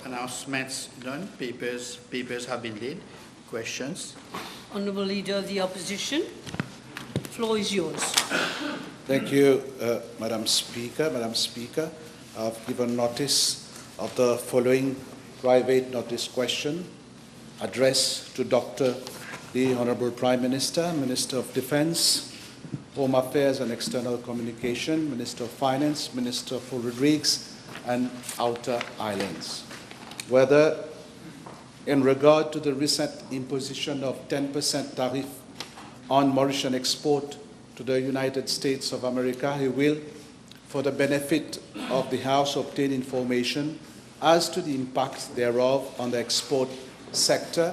Announcements done. Papers have been laid. Questions? Honourable Leader of the Opposition, floor is yours. Thank you, Madam Speaker. Madam Speaker, I've given notice of the following private notice question addressed to Dr. the Honourable Prime Minister, Minister of Defence, Home Affairs and External Communication, Minister of Finance, Minister for Rodrigues and Outer Islands. Whether in regard to the recent imposition of 10% tariff on Mauritian export to the United States of America, he will, for the benefit of the House, obtain information as to the impact thereof on the export sector,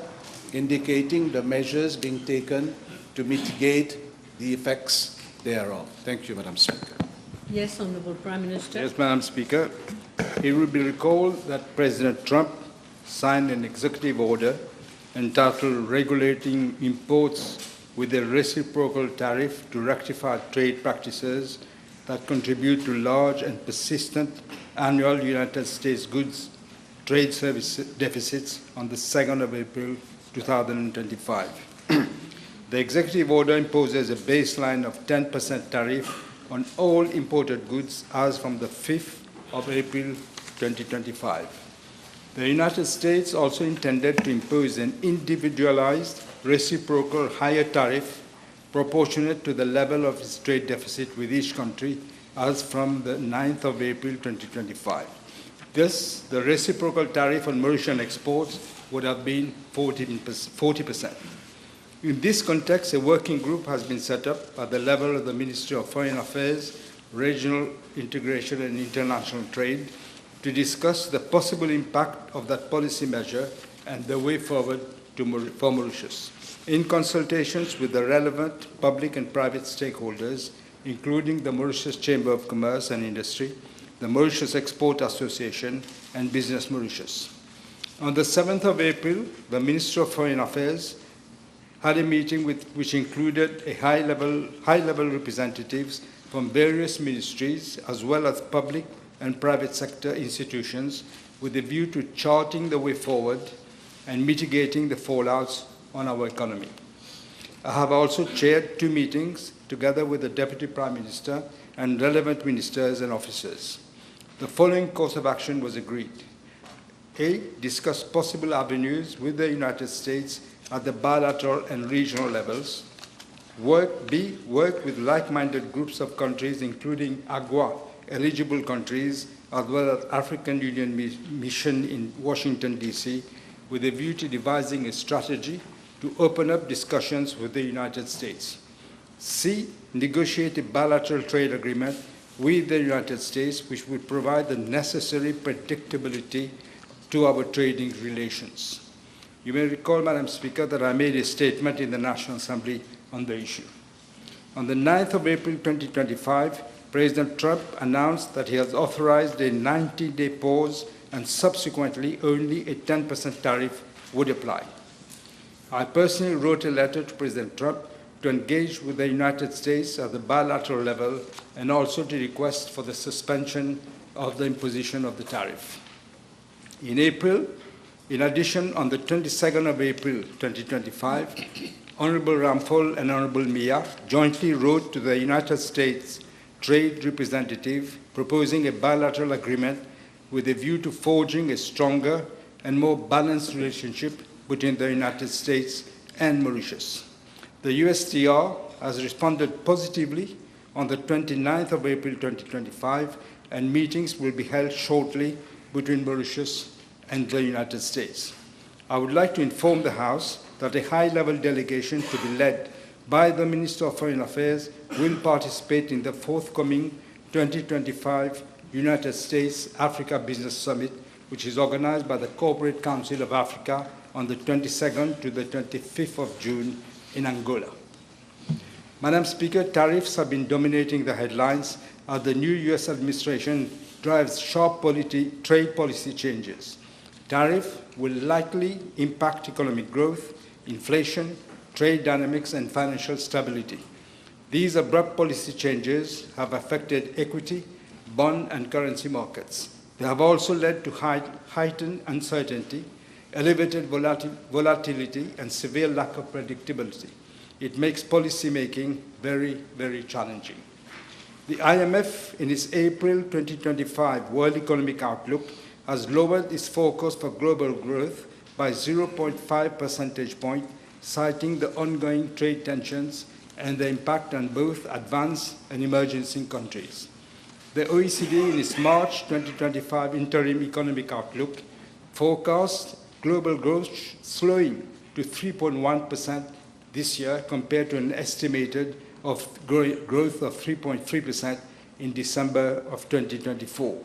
indicating the measures being taken to mitigate the effects thereof. Thank you, Madam Speaker. Yes, Honourable Prime Minister. Yes, Madam Speaker. It will be recalled that President Trump signed an executive order entitled Regulating Imports with a Reciprocal Tariff to Rectify Trade Practices that Contribute to Large and Persistent Annual United States Goods Trade Service Deficits on the 2nd of April 2025. The executive order imposes a baseline of 10% tariff on all imported goods as from the 5th of April 2025. The United States also intended to impose an individualized, reciprocal higher tariff proportionate to the level of its trade deficit with each country as from the 9th of April 2025. Thus, the reciprocal tariff on Mauritian exports would have been 40%. In this context, a working group has been set up at the level of the Ministry of Foreign Affairs, Regional Integration and International Trade to discuss the possible impact of that policy measure and the way forward for Mauritius. In consultations with the relevant public and private stakeholders, including the Mauritius Chamber of Commerce and Industry, the Mauritius Export Association, and Business Mauritius. On the 7th of April, the Minister of Foreign Affairs had a meeting which included a high-level representatives from various ministries as well as public and private sector institutions with a view to charting the way forward and mitigating the fallouts on our economy. I have also chaired 2 meetings together with the Deputy Prime Minister and relevant ministers and officers. The following course of action was agreed. A, discuss possible avenues with the United States at the bilateral and regional levels. B, work with like-minded groups of countries, including AGUA-eligible countries, as well as African Union mission in Washington, D.C., with a view to devising a strategy to open up discussions with the United States. C, negotiate a bilateral trade agreement with the United States, which would provide the necessary predictability to our trading relations. You may recall, Madam Speaker, that I made a statement in the National Assembly on the issue. On the 9th of April 2025, President Trump announced that he has authorized a 90-day pause and subsequently only a 10% tariff would apply. I personally wrote a letter to President Trump to engage with the United States at the bilateral level and also to request for the suspension of the imposition of the tariff. In April, in addition, on the 22nd of April 2025, Honorable Ramphal and Honorable Mia jointly wrote to the United States Trade Representative proposing a bilateral agreement with a view to forging a stronger and more balanced relationship between the United States and Mauritius. The USTR has responded positively on the 29th of April 2025, and meetings will be held shortly between Mauritius and the United States. I would like to inform the House that a high-level delegation to be led by the Minister of Foreign Affairs will participate in the forthcoming 2025 United States-Africa Business Summit, which is organized by the Corporate Council of Africa on the 22nd to the 25th of June in Angola. Madam Speaker, tariffs have been dominating the headlines as the new U.S. administration drives sharp trade policy changes. Tariff will likely impact economic growth, inflation, trade dynamics, and financial stability. These abrupt policy changes have affected equity, bond, and currency markets. They have also led to heightened uncertainty, elevated volatility, and severe lack of predictability. It makes policymaking very, very challenging. The IMF, in its April 2025 World Economic Outlook, has lowered its forecast for global growth by 0.5 percentage point, citing the ongoing trade tensions and the impact on both advanced and emerging countries. The OECD, in its March 2025 Interim Economic Outlook, forecast global growth slowing to 3.1% this year compared to an estimated growth of 3.3% in December of 2024,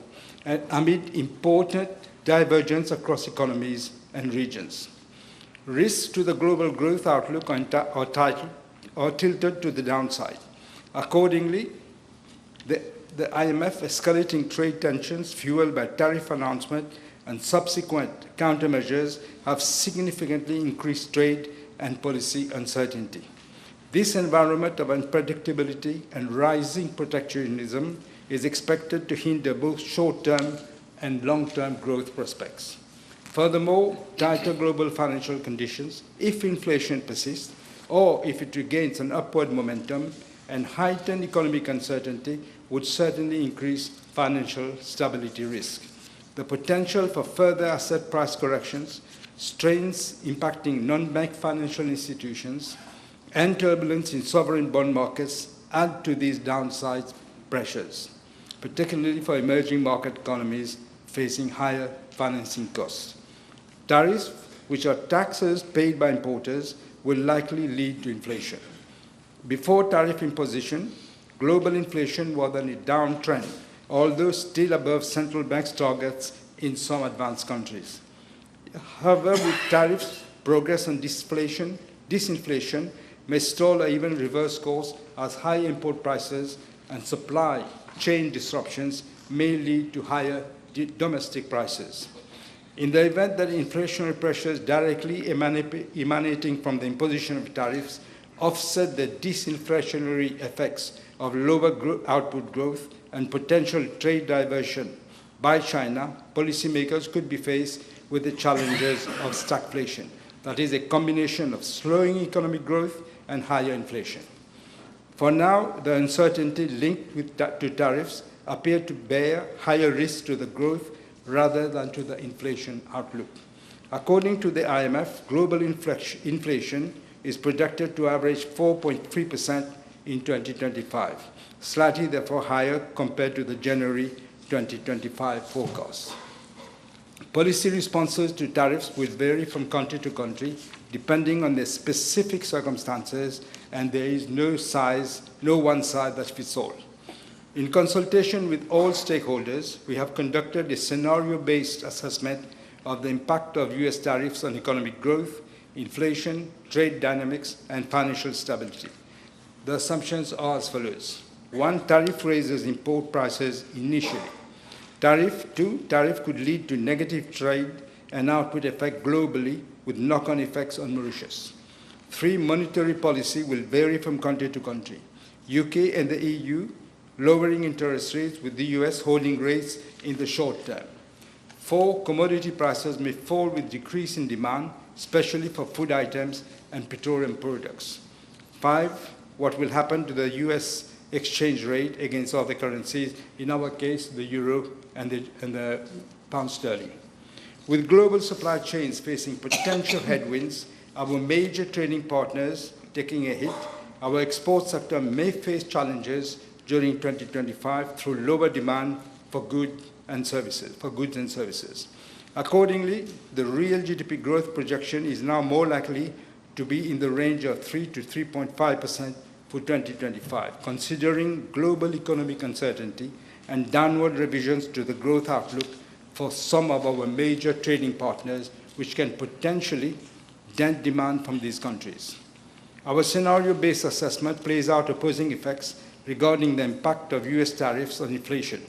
and amid important divergence across economies and regions. Risks to the global growth outlook are tilted to the downside. Accordingly, the IMF escalating trade tensions fueled by tariff announcement and subsequent countermeasures have significantly increased trade and policy uncertainty. This environment of unpredictability and rising protectionism is expected to hinder both short-term and long-term growth prospects. Furthermore, tighter global financial conditions, if inflation persists or if it regains an upward momentum, and heightened economic uncertainty would certainly increase financial stability risk. The potential for further asset price corrections, strains impacting non-bank financial institutions, and turbulence in sovereign bond markets add to these downside pressures, particularly for emerging market economies facing higher financing costs. Tariffs, which are taxes paid by importers, will likely lead to inflation. Before tariff imposition, global inflation was on a downtrend, although still above central banks' targets in some advanced countries. However, with tariffs, progress on disinflation may stall or even reverse course as high import prices and supply chain disruptions may lead to higher domestic prices. In the event that inflationary pressures directly emanating from the imposition of tariffs offset the disinflationary effects of lower output growth and potential trade diversion by China, policymakers could be faced with the challenges of stagflation, that is, a combination of slowing economic growth and higher inflation. For now, the uncertainty linked to tariffs appear to bear higher risks to the growth rather than to the inflation outlook. According to the IMF, global inflation is projected to average 4.3% in 2025, slightly therefore higher compared to the January 2025 forecast. Policy responses to tariffs will vary from country to country, depending on their specific circumstances, and there is no one size that fits all. In consultation with all stakeholders, we have conducted a scenario-based assessment of the impact of U.S. tariffs on economic growth, inflation, trade dynamics, and financial stability. The assumptions are as follows. 1, tariff raises import prices initially. 2, tariff could lead to negative trade and output effect globally with knock-on effects on Mauritius. 3, monetary policy will vary from country to country. UK and the EU lowering interest rates with the US holding rates in the short term. 4, commodity prices may fall with decrease in demand, especially for food items and petroleum products. 5, what will happen to the US exchange rate against other currencies, in our case, the euro and the pound sterling. With global supply chains facing potential headwinds, our major trading partners taking a hit, our export sector may face challenges during 2025 through lower demand for goods and services. Accordingly, the real GDP growth projection is now more likely to be in the range of 3 to 3.5% for 2025, considering global economic uncertainty and downward revisions to the growth outlook for some of our major trading partners, which can potentially dent demand from these countries. Our scenario-based assessment plays out opposing effects regarding the impact of US tariffs on inflation.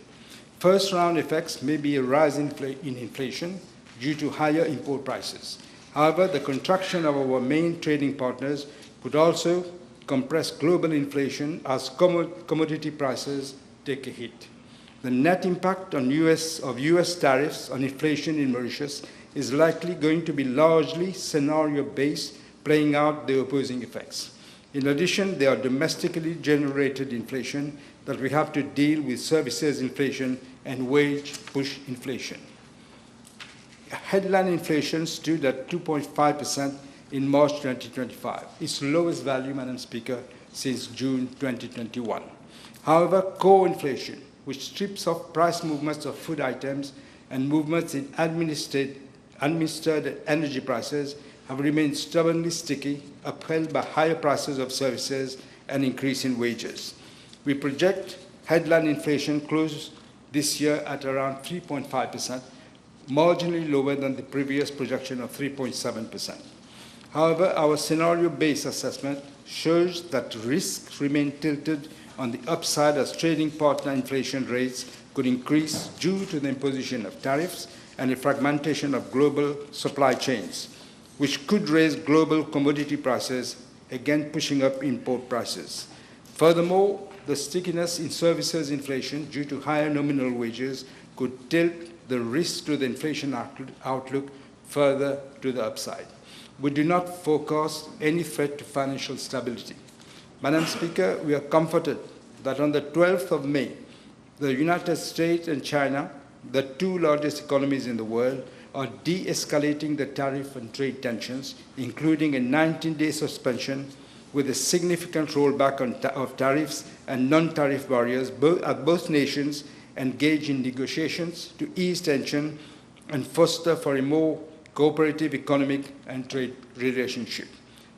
First-round effects may be a rise in inflation due to higher import prices. However, the contraction of our main trading partners could also compress global inflation as commodity prices take a hit. The net impact of US tariffs on inflation in Mauritius is likely going to be largely scenario-based, playing out the opposing effects. In addition, there are domestically generated inflation that we have to deal with services inflation and wage push inflation. Headline inflation stood at 2.5% in March 2025, its lowest value, Madam Speaker, since June 2021. However, core inflation, which strips off price movements of food items and movements in administered energy prices, have remained stubbornly sticky, upheld by higher prices of services and increase in wages. We project headline inflation close this year at around 3.5%, marginally lower than the previous projection of 3.7%. However, our scenario-based assessment shows that risks remain tilted on the upside as trading partner inflation rates could increase due to the imposition of tariffs and the fragmentation of global supply chains, which could raise global commodity prices, again pushing up import prices. Furthermore, the stickiness in services inflation due to higher nominal wages could tilt the risk to the inflation outlook further to the upside. We do not forecast any threat to financial stability. Madam Speaker, we are comforted that on the 12th of May, the United States and China, the two largest economies in the world, are de-escalating the tariff and trade tensions, including a 19-day suspension with a significant rollback of tariffs and non-tariff barriers at both nations engage in negotiations to ease tension and foster for a more cooperative economic and trade relationship.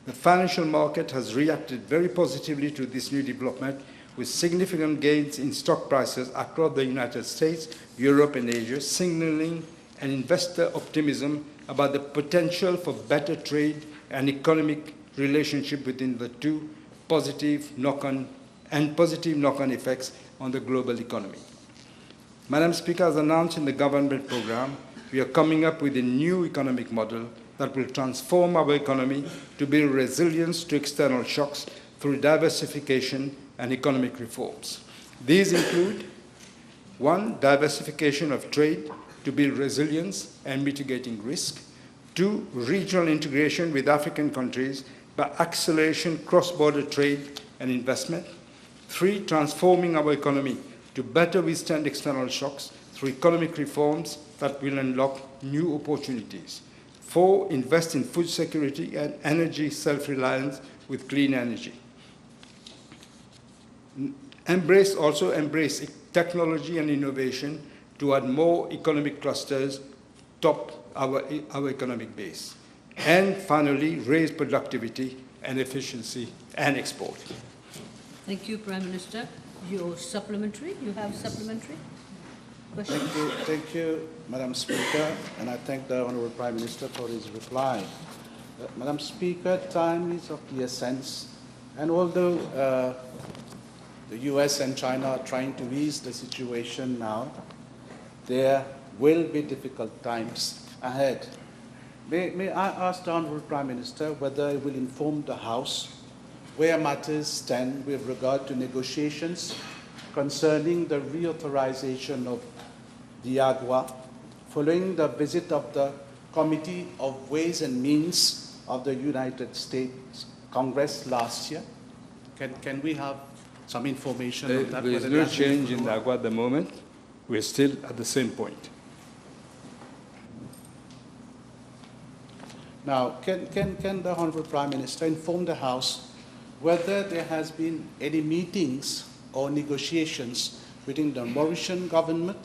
The financial market has reacted very positively to this new development, with significant gains in stock prices across the United States, Europe, and Asia, signaling an investor optimism about the potential for better trade and economic relationship within the two, positive knock-on effects on the global economy. Madam Speaker, as announced in the government program, we are coming up with a new economic model that will transform our economy to build resilience to external shocks through diversification and economic reforms. These include: 1, diversification of trade to build resilience and mitigating risk; 2, regional integration with African countries by acceleration cross-border trade and investment; 3, transforming our economy to better withstand external shocks through economic reforms that will unlock new opportunities; 4, invest in food security and energy self-reliance with clean energy. Embrace technology and innovation to add more economic clusters, top our economic base. And finally, raise productivity and efficiency and export. Thank you, Prime Minister. Your supplementary? You have supplementary question? Thank you, Madam Speaker, and I thank the Honourable Prime Minister for his reply. Madam Speaker, time is of the essence, and although the US and China are trying to ease the situation now, there will be difficult times ahead. May I ask the Honourable Prime Minister whether he will inform the House where matters stand with regard to negotiations concerning the reauthorization of the AGWA following the visit of the Committee of Ways and Means of the United States Congress last year? Can we have some information on that? There is no change in the AGWA at the moment. We're still at the same point. Now, can the Honourable Prime Minister inform the House whether there has been any meetings or negotiations between the Mauritian government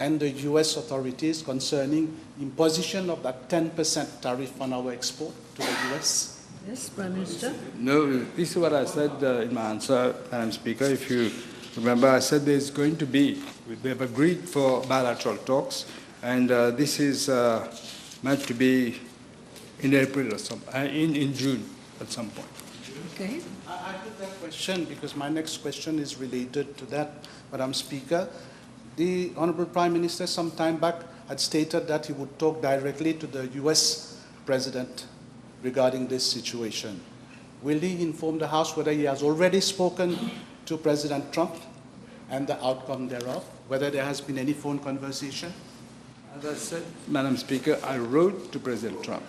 and the US authorities concerning imposition of that 10% tariff on our export to the US? Yes, Prime Minister. No, this is what I said in my answer, Madam Speaker. If you remember, I said there's going to be, we have agreed for bilateral talks, and this is meant to be in April or in June at some point. Okay. I put that question because my next question is related to that, Madam Speaker. The Honourable Prime Minister some time back had stated that he would talk directly to the US President regarding this situation. Will he inform the House whether he has already spoken to President Trump and the outcome thereof, whether there has been any phone conversation? As I said, Madam Speaker, I wrote to President Trump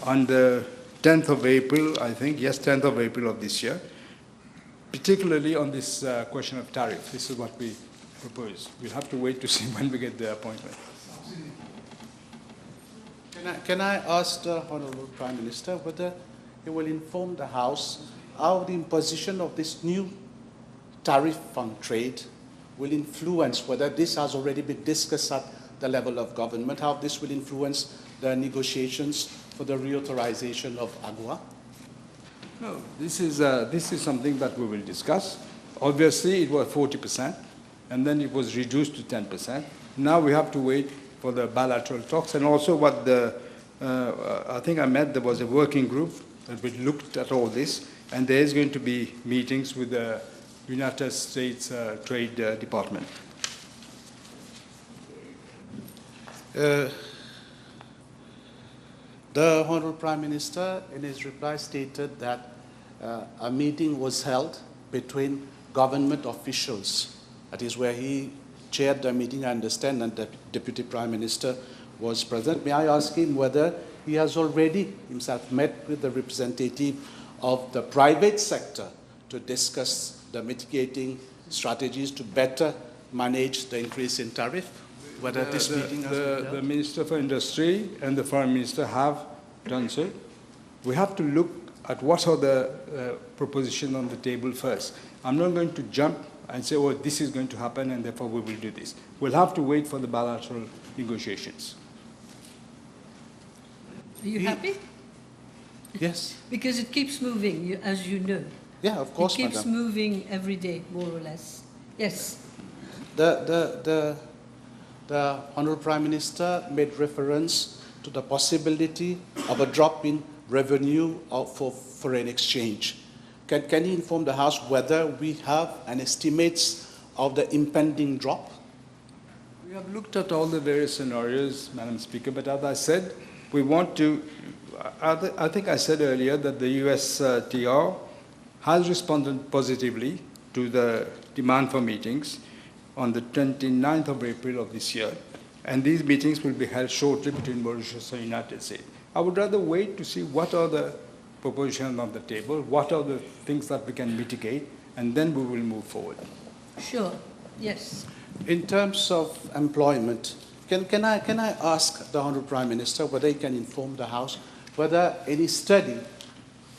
on the 10th of April, I think, yes, 10th of April of this year, particularly on this question of tariff. This is what we propose. We'll have to wait to see when we get the appointment. Can I ask the Honorable Prime Minister whether he will inform the House how the imposition of this new tariff on trade will influence, whether this has already been discussed at the level of government, how this will influence the negotiations for the reauthorization of AGOA? No, this is something that we will discuss. Obviously, it was 40%, and then it was reduced to 10%. Now we have to wait for the bilateral talks, and also what I think there was a working group that looked at all this, and there is going to be meetings with the United States Trade Department. The Honorable Prime Minister, in his reply, stated that a meeting was held between government officials. That is where he chaired the meeting, I understand, and the Deputy Prime Minister was present. May I ask him whether he has already himself met with the representative of the private sector to discuss the mitigating strategies to better manage the increase in tariff? Whether this meeting has been held? The Minister for Industry and the Foreign Minister have done so. We have to look at what are the propositions on the table first. I'm not going to jump and say, oh, this is going to happen, and therefore we will do this. We'll have to wait for the bilateral negotiations. Are you happy? Yes. Because it keeps moving, as you know. Yeah, of course, It keeps Madam. moving every day, more or less. Yes. The Honourable Prime Minister made reference to the possibility of a drop in revenue for foreign exchange. Can you inform the House whether we have an estimate of the impending drop? We have looked at all the various scenarios, Madam Speaker, but as I said, we want to, I think I said earlier that the USTR has responded positively to the demand for meetings on the 29th of April of this year, and these meetings will be held shortly between Mauritius and the United States. I would rather wait to see what are the propositions on the table, what are the things that we can mitigate, and then we will move forward. Sure. Yes. In terms of employment, can I ask the Honourable Prime Minister whether he can inform the House whether any study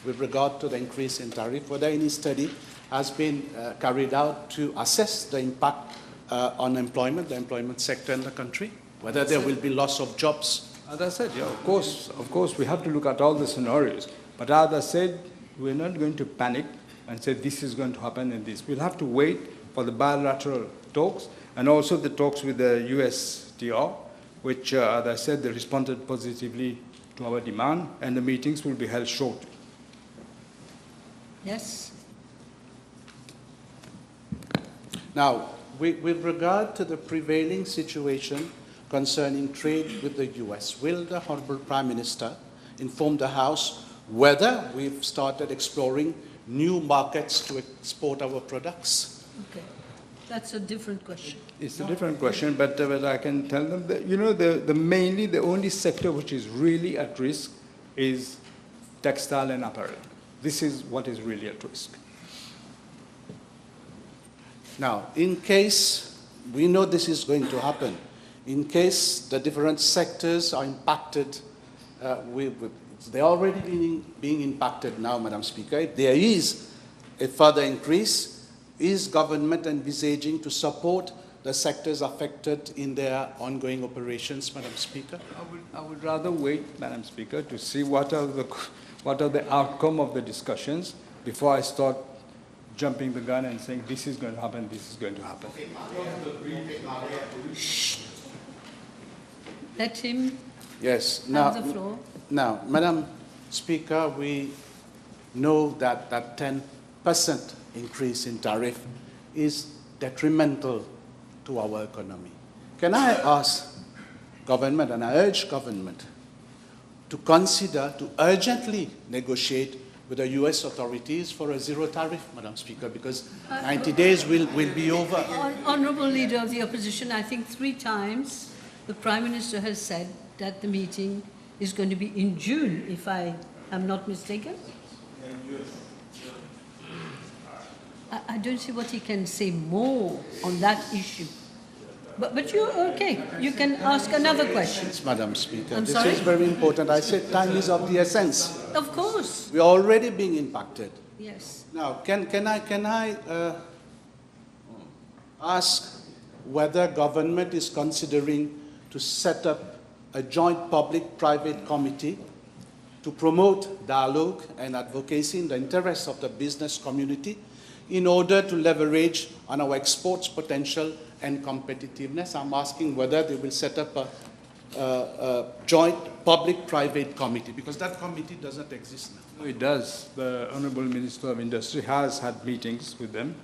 with regard to the increase in tariff, whether any study has been carried out to assess the impact on employment, the employment sector in the country, whether there will be loss of jobs? As I said, yeah, of course, we have to look at all the scenarios. But as I said, we're not going to panic and say this is going to happen and this. We'll have to wait for the bilateral talks and also the talks with the USTR, which, as I said, they responded positively to our demand, and the meetings will be held shortly. Yes. Now, with regard to the prevailing situation concerning trade with the US, will the Honourable Prime Minister inform the House whether we've started exploring new markets to export our products? Okay. That's a different question. It's a different question, but I can tell them that, you know, the only sector which is really at risk is textile and apparel. This is what is really at risk. Now, in case we know this is going to happen, in case the different sectors are impacted, they're already being impacted now, Madam Speaker. If there is a further increase, is government envisaging to support the sectors affected in their ongoing operations, Madam Speaker? I would rather wait, Madam Speaker, to see what are the outcome of the discussions before I start jumping the gun and saying this is going to happen, this is going to happen. Shh. Let him Yes. have the floor. Now, Madam Speaker, we know that that 10% increase in tariff is detrimental to our economy. Can I ask government, and I urge government, to consider to urgently negotiate with the US authorities for a zero tariff, Madam Speaker, because 90 days will be over. Honourable Leader of the Opposition, I think 3 times the Prime Minister has said that the meeting is going to be in June, if I am not mistaken. I don't see what he can say more on that issue. But you're okay. You can ask another question. Yes, Madam Speaker. I'm This sorry? is very important. I said time is of the essence. Of course. We are already being impacted. Yes. Now, can I ask whether government is considering to set up a joint public-private committee to promote dialogue and advocacy in the interests of the business community in order to leverage on our exports potential and competitiveness? I'm asking whether they will set up a joint public-private committee, because that committee doesn't exist now. No, it does. The Honourable Minister of Industry has had meetings with them,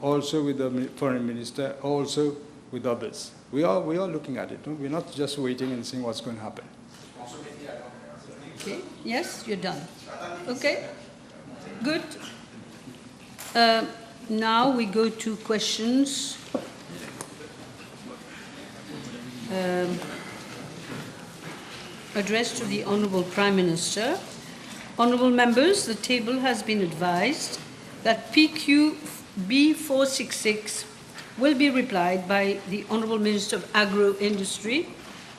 also with the Foreign Minister, also with others. We are looking at it. No? We're not just waiting and seeing what's going to happen. Okay. Yes, you're done. Okay. Good. Now we go to questions. Addressed to the Honourable Prime Minister. Honourable members, the table has been advised that PQ B466 will be replied by the Honourable Minister of Agro-Industry,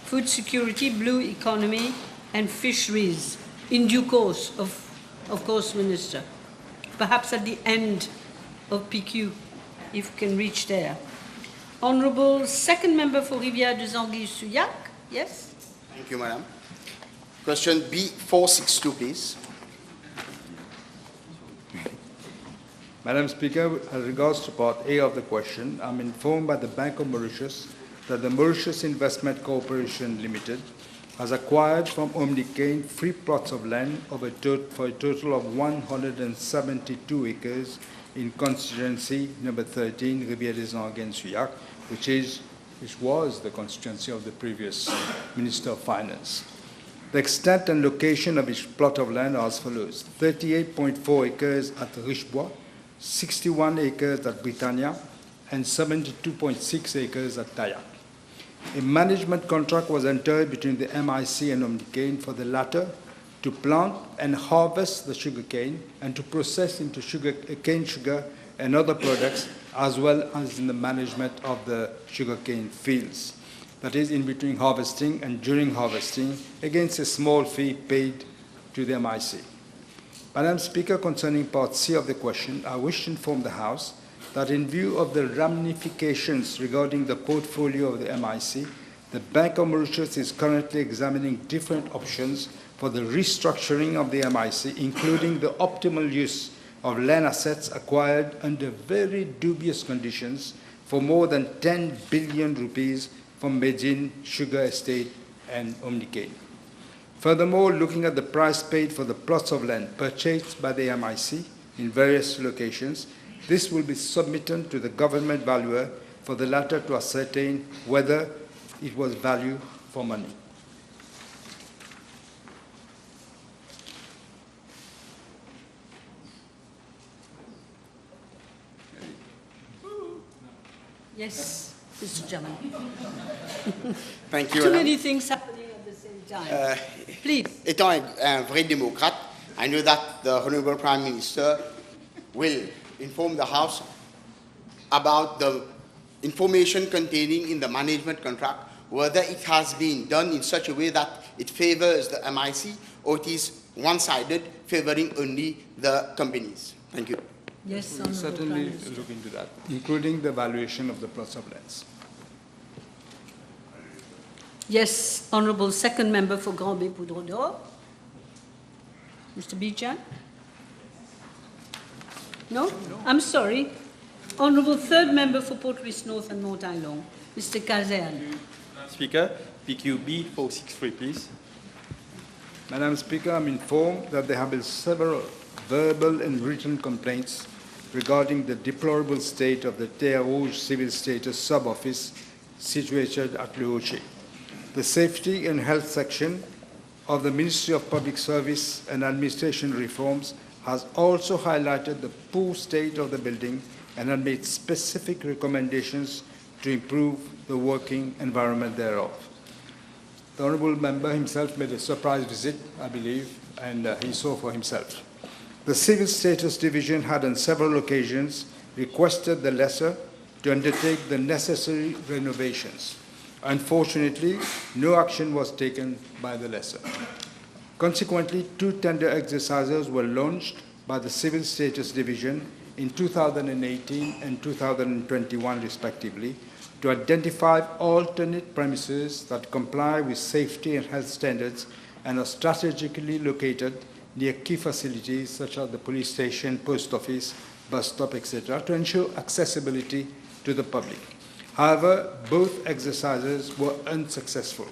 Food Security, Blue Economy and Fisheries in due course, of course, Minister. Perhaps at the end of PQ, if you can reach there. Honourable Second Member for Rivière des Anguilles-Souillac, yes? Thank you, Madam. Question B462, please. Madam Speaker, as regards to Part A of the question, I'm informed by the Bank of Mauritius that the Mauritius Investment Corporation Limited has acquired from Omnicane 3 plots of land for a total of 172 acres in constituency number 13, Rivière des Anguilles-Souillac, which was the constituency of the previous Minister of Finance. The extent and location of each plot of land are as follows: 38.4 acres at Richebois, 61 acres at Britannia, and 72.6 acres at Tayac. A management contract was entered between the MIC and Omnicane for the latter to plant and harvest the sugarcane and to process into cane sugar and other products, as well as in the management of the sugarcane fields. That is, in between harvesting and during harvesting, against a small fee paid to the MIC. Madam Speaker, concerning Part C of the question, I wish to inform the House that in view of the ramifications regarding the portfolio of the MIC, the Bank of Mauritius is currently examining different options for the restructuring of the MIC, including the optimal use of land assets acquired under very dubious conditions for more than 10 billion rupees from Medjin Sugar Estate and Omnicane. Furthermore, looking at the price paid for the plots of land purchased by the MIC in various locations, this will be submitted to the government valuer for the latter to ascertain whether it was value for money. Yes, Mr. Chairman. Thank you, Too Madam. many things happening at the same time. Please. Étant un vrai démocrate, I know that the Honourable Prime Minister will inform the House about the information containing in the management contract, whether it has been done in such a way that it favors the MIC or it is one-sided, favoring only the companies. Thank you. Yes, We'll Honourable Prime certainly Minister. look into that, including the valuation of the plots of lands. Yes, Honourable Second Member for Grand Bay Poudre d'Or. Mr. Bichan? No? I'm sorry. Honourable Third Member for Port Louis North and Mont Long, Mr. Kazan. Speaker, PQB 463, please. Madam Speaker, I'm informed that there have been several verbal and written complaints regarding the deplorable state of the Terre Rouge Civil Status Sub-Office situated at Le Hocher. The Safety and Health Section of the Ministry of Public Service and Administration Reforms has also highlighted the poor state of the building and has made specific recommendations to improve the working environment thereof. The honourable member himself made a surprise visit, I believe, and he saw for himself. The Civil Status Division had on several occasions requested the lessor to undertake the necessary renovations. Unfortunately, no action was taken by the lessor. Consequently, 2 tender exercises were launched by the Civil Status Division in 2018 and 2021, respectively, to identify alternate premises that comply with safety and health standards and are strategically located near key facilities such as the police station, post office, bus stop, etc., to ensure accessibility to the public. However, both exercises were unsuccessful.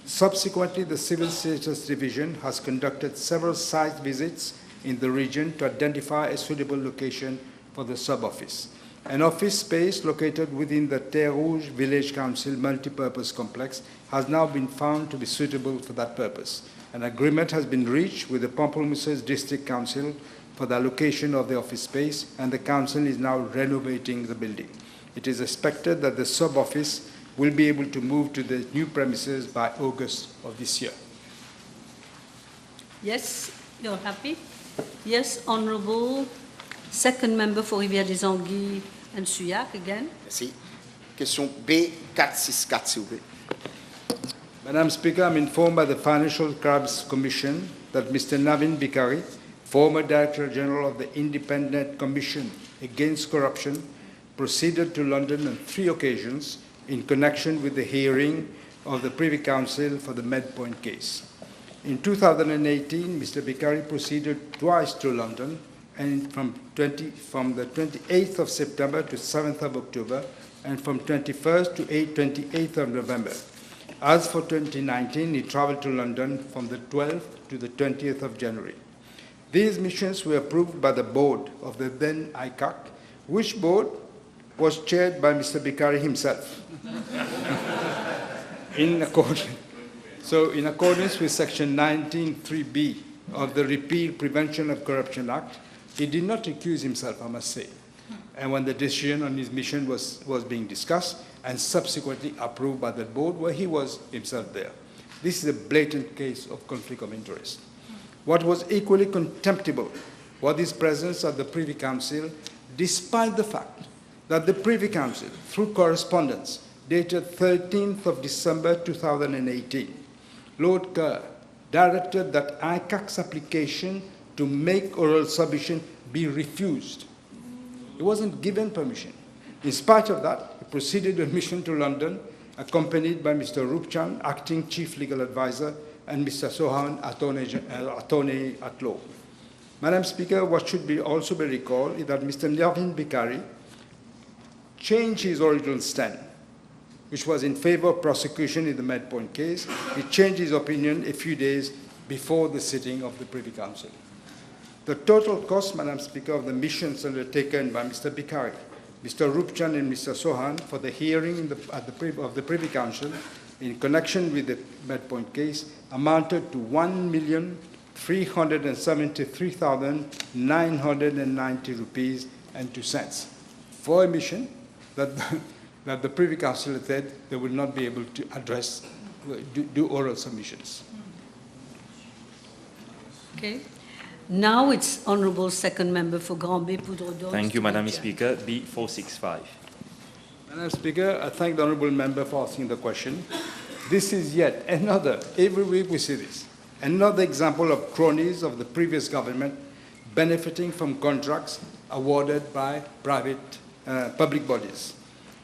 Subsequently, the Civil Status Division has conducted several site visits in the region to identify a suitable location for the sub-office. An office space located within the Terre Rouge Village Council multipurpose complex has now been found to be suitable for that purpose. An agreement has been reached with the Pamplemousses District Council for the allocation of the office space, and the council is now renovating the building. It is expected that the sub-office will be able to move to the new premises by August of this year. Yes, you're happy? Yes, Honourable Second Member for Rivière-des-Anguilles and Suivez again. Merci. Question B464, s'il vous plaît. Madam Speaker, I'm informed by the Financial Crimes Commission that Mr. Navin Bikari, former Director General of the Independent Commission Against Corruption, proceeded to London on 3 occasions in connection with the hearing of the Privy Council for the Medpoint case. In 2018, Mr. Bikari proceeded twice to London, and from the 28th of September to 7th of October, and from 21st to 28th of November. As for 2019, he traveled to London from the 12th to the 20th of January. These missions were approved by the board of the then ICAC, which board was chaired by Mr. Bikari himself. In accordance with Section 19(3)(b) of the Repeal Prevention of Corruption Act, he did not recuse himself, I must say. And when the decision on his mission was being discussed and subsequently approved by the board, where he was himself there. This is a blatant case of conflict of interest. What was equally contemptible was his presence at the Privy Council, despite the fact that the Privy Council, through correspondence dated 13th of December 2018, Lord Kerr directed that ICAC's application to make oral submission be refused. He wasn't given permission. In spite of that, he proceeded on mission to London, accompanied by Mr. Rupchan, acting chief legal advisor, and Mr. Sohan, attorney at law. Madam Speaker, what should also be recalled is that Mr. Navin Bikari changed his original stand, which was in favor of prosecution in the Medpoint case. He changed his opinion a few days before the sitting of the Privy Council. The total cost, Madam Speaker, of the missions undertaken by Mr. Bikari, Mr. Rupchan and Mr. Sohan for the hearing of the Privy Council in connection with the Medpoint case amounted to 1,373,990 rupees and 2 cents for a mission that the Privy Council said they would not be able to address, do oral submissions. Okay. Now it's Honourable Second Member for Grand-Bay Poudre-d'Or. Thank you, Madam Speaker. B465. Madam Speaker, I thank the Honourable Member for asking the question. This is yet another, every week we see this, another example of cronies of the previous government benefiting from contracts awarded by public bodies.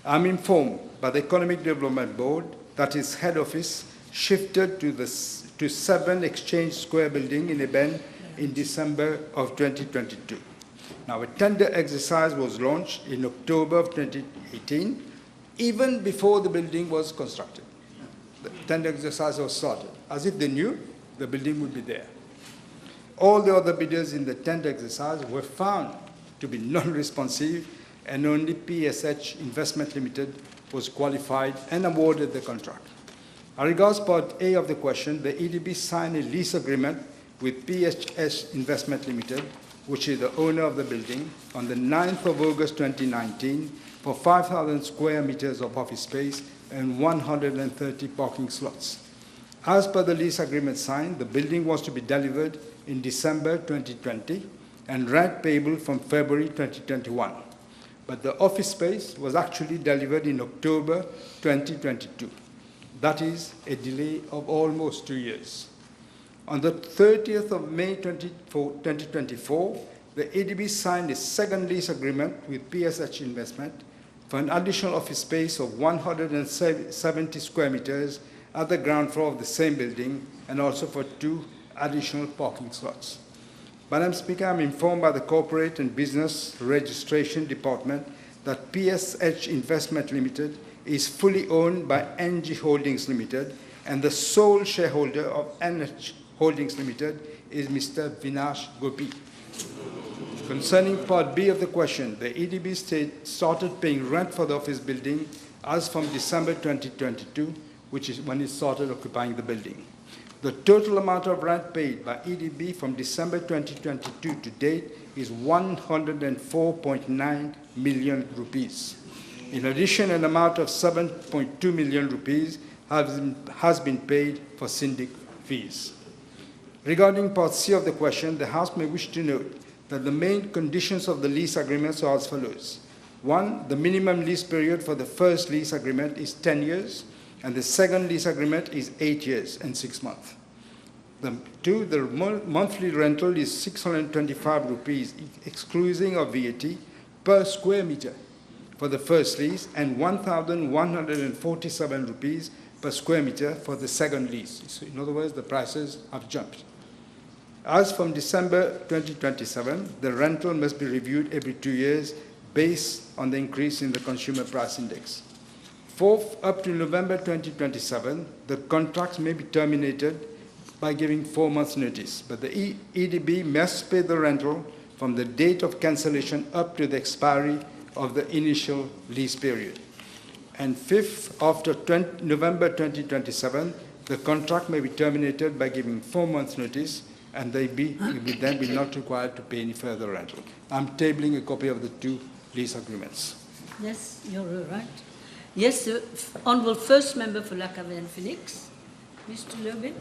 I'm informed by the Economic Development Board that its head office shifted to 7 Exchange Square building in Eben in December of 2022. Now, a tender exercise was launched in October of 2018, even before the building was constructed. The tender exercise was started, as if they knew the building would be there. All the other bidders in the tender exercise were found to be non-responsive, and only PSH Investment Limited was qualified and awarded the contract. As regards Part A of the question, the EDB signed a lease agreement with PSH Investment Limited which is the owner of the building, on the 9th of August 2019 for 5,000 square meters of office space and 130 parking slots. As per the lease agreement signed, the building was to be delivered in December 2020 and rent payable from February 2021. But the office space was actually delivered in October 2022. That is a delay of almost 2 years. On the 30th of May 2024, the ADB signed a second lease agreement with PSH Investment for an additional office space of 170 square meters at the ground floor of the same building, and also for 2 additional parking slots. Madam Speaker, I'm informed by the Corporate and Business Registration Department that PSH Investment Limited is fully owned by NG Holdings Limited, and the sole shareholder of NH Holdings Limited is Mr. Vinash Gopi. Concerning Part B of the question, the EDB started paying rent for the office building as from December 2022, which is when it started occupying the building. The total amount of rent paid by EDB from December 2022 to date is 104.9 million rupees. In addition, an amount of 7.2 million rupees has been paid for syndic fees. Regarding Part C of the question, the House may wish to note that the main conditions of the lease agreements are as follows. 1, the minimum lease period for the first lease agreement is 10 years, and the second lease agreement is 8 years and 6 months. 2, the monthly rental is 625 rupees, excluding of VAT, per square meter for the first lease, and 1,147 rupees per square meter for the second lease. So in other words, the prices have jumped. As from December 2027, the rental must be reviewed every 2 years based on the increase in the consumer price index. 4th, up to November 2027, the contracts may be terminated by giving 4 months' notice, but the EDB must pay the rental from the date of cancellation up to the expiry of the initial lease period. And 5th, after November 2027, the contract may be terminated by giving 4 months' notice, and they will then be not required to pay any further rental. I'm tabling a copy of the 2 lease agreements. Yes, you're right. Yes, the Honourable First Member for La Caverne Phoenix, Mr. Lubin.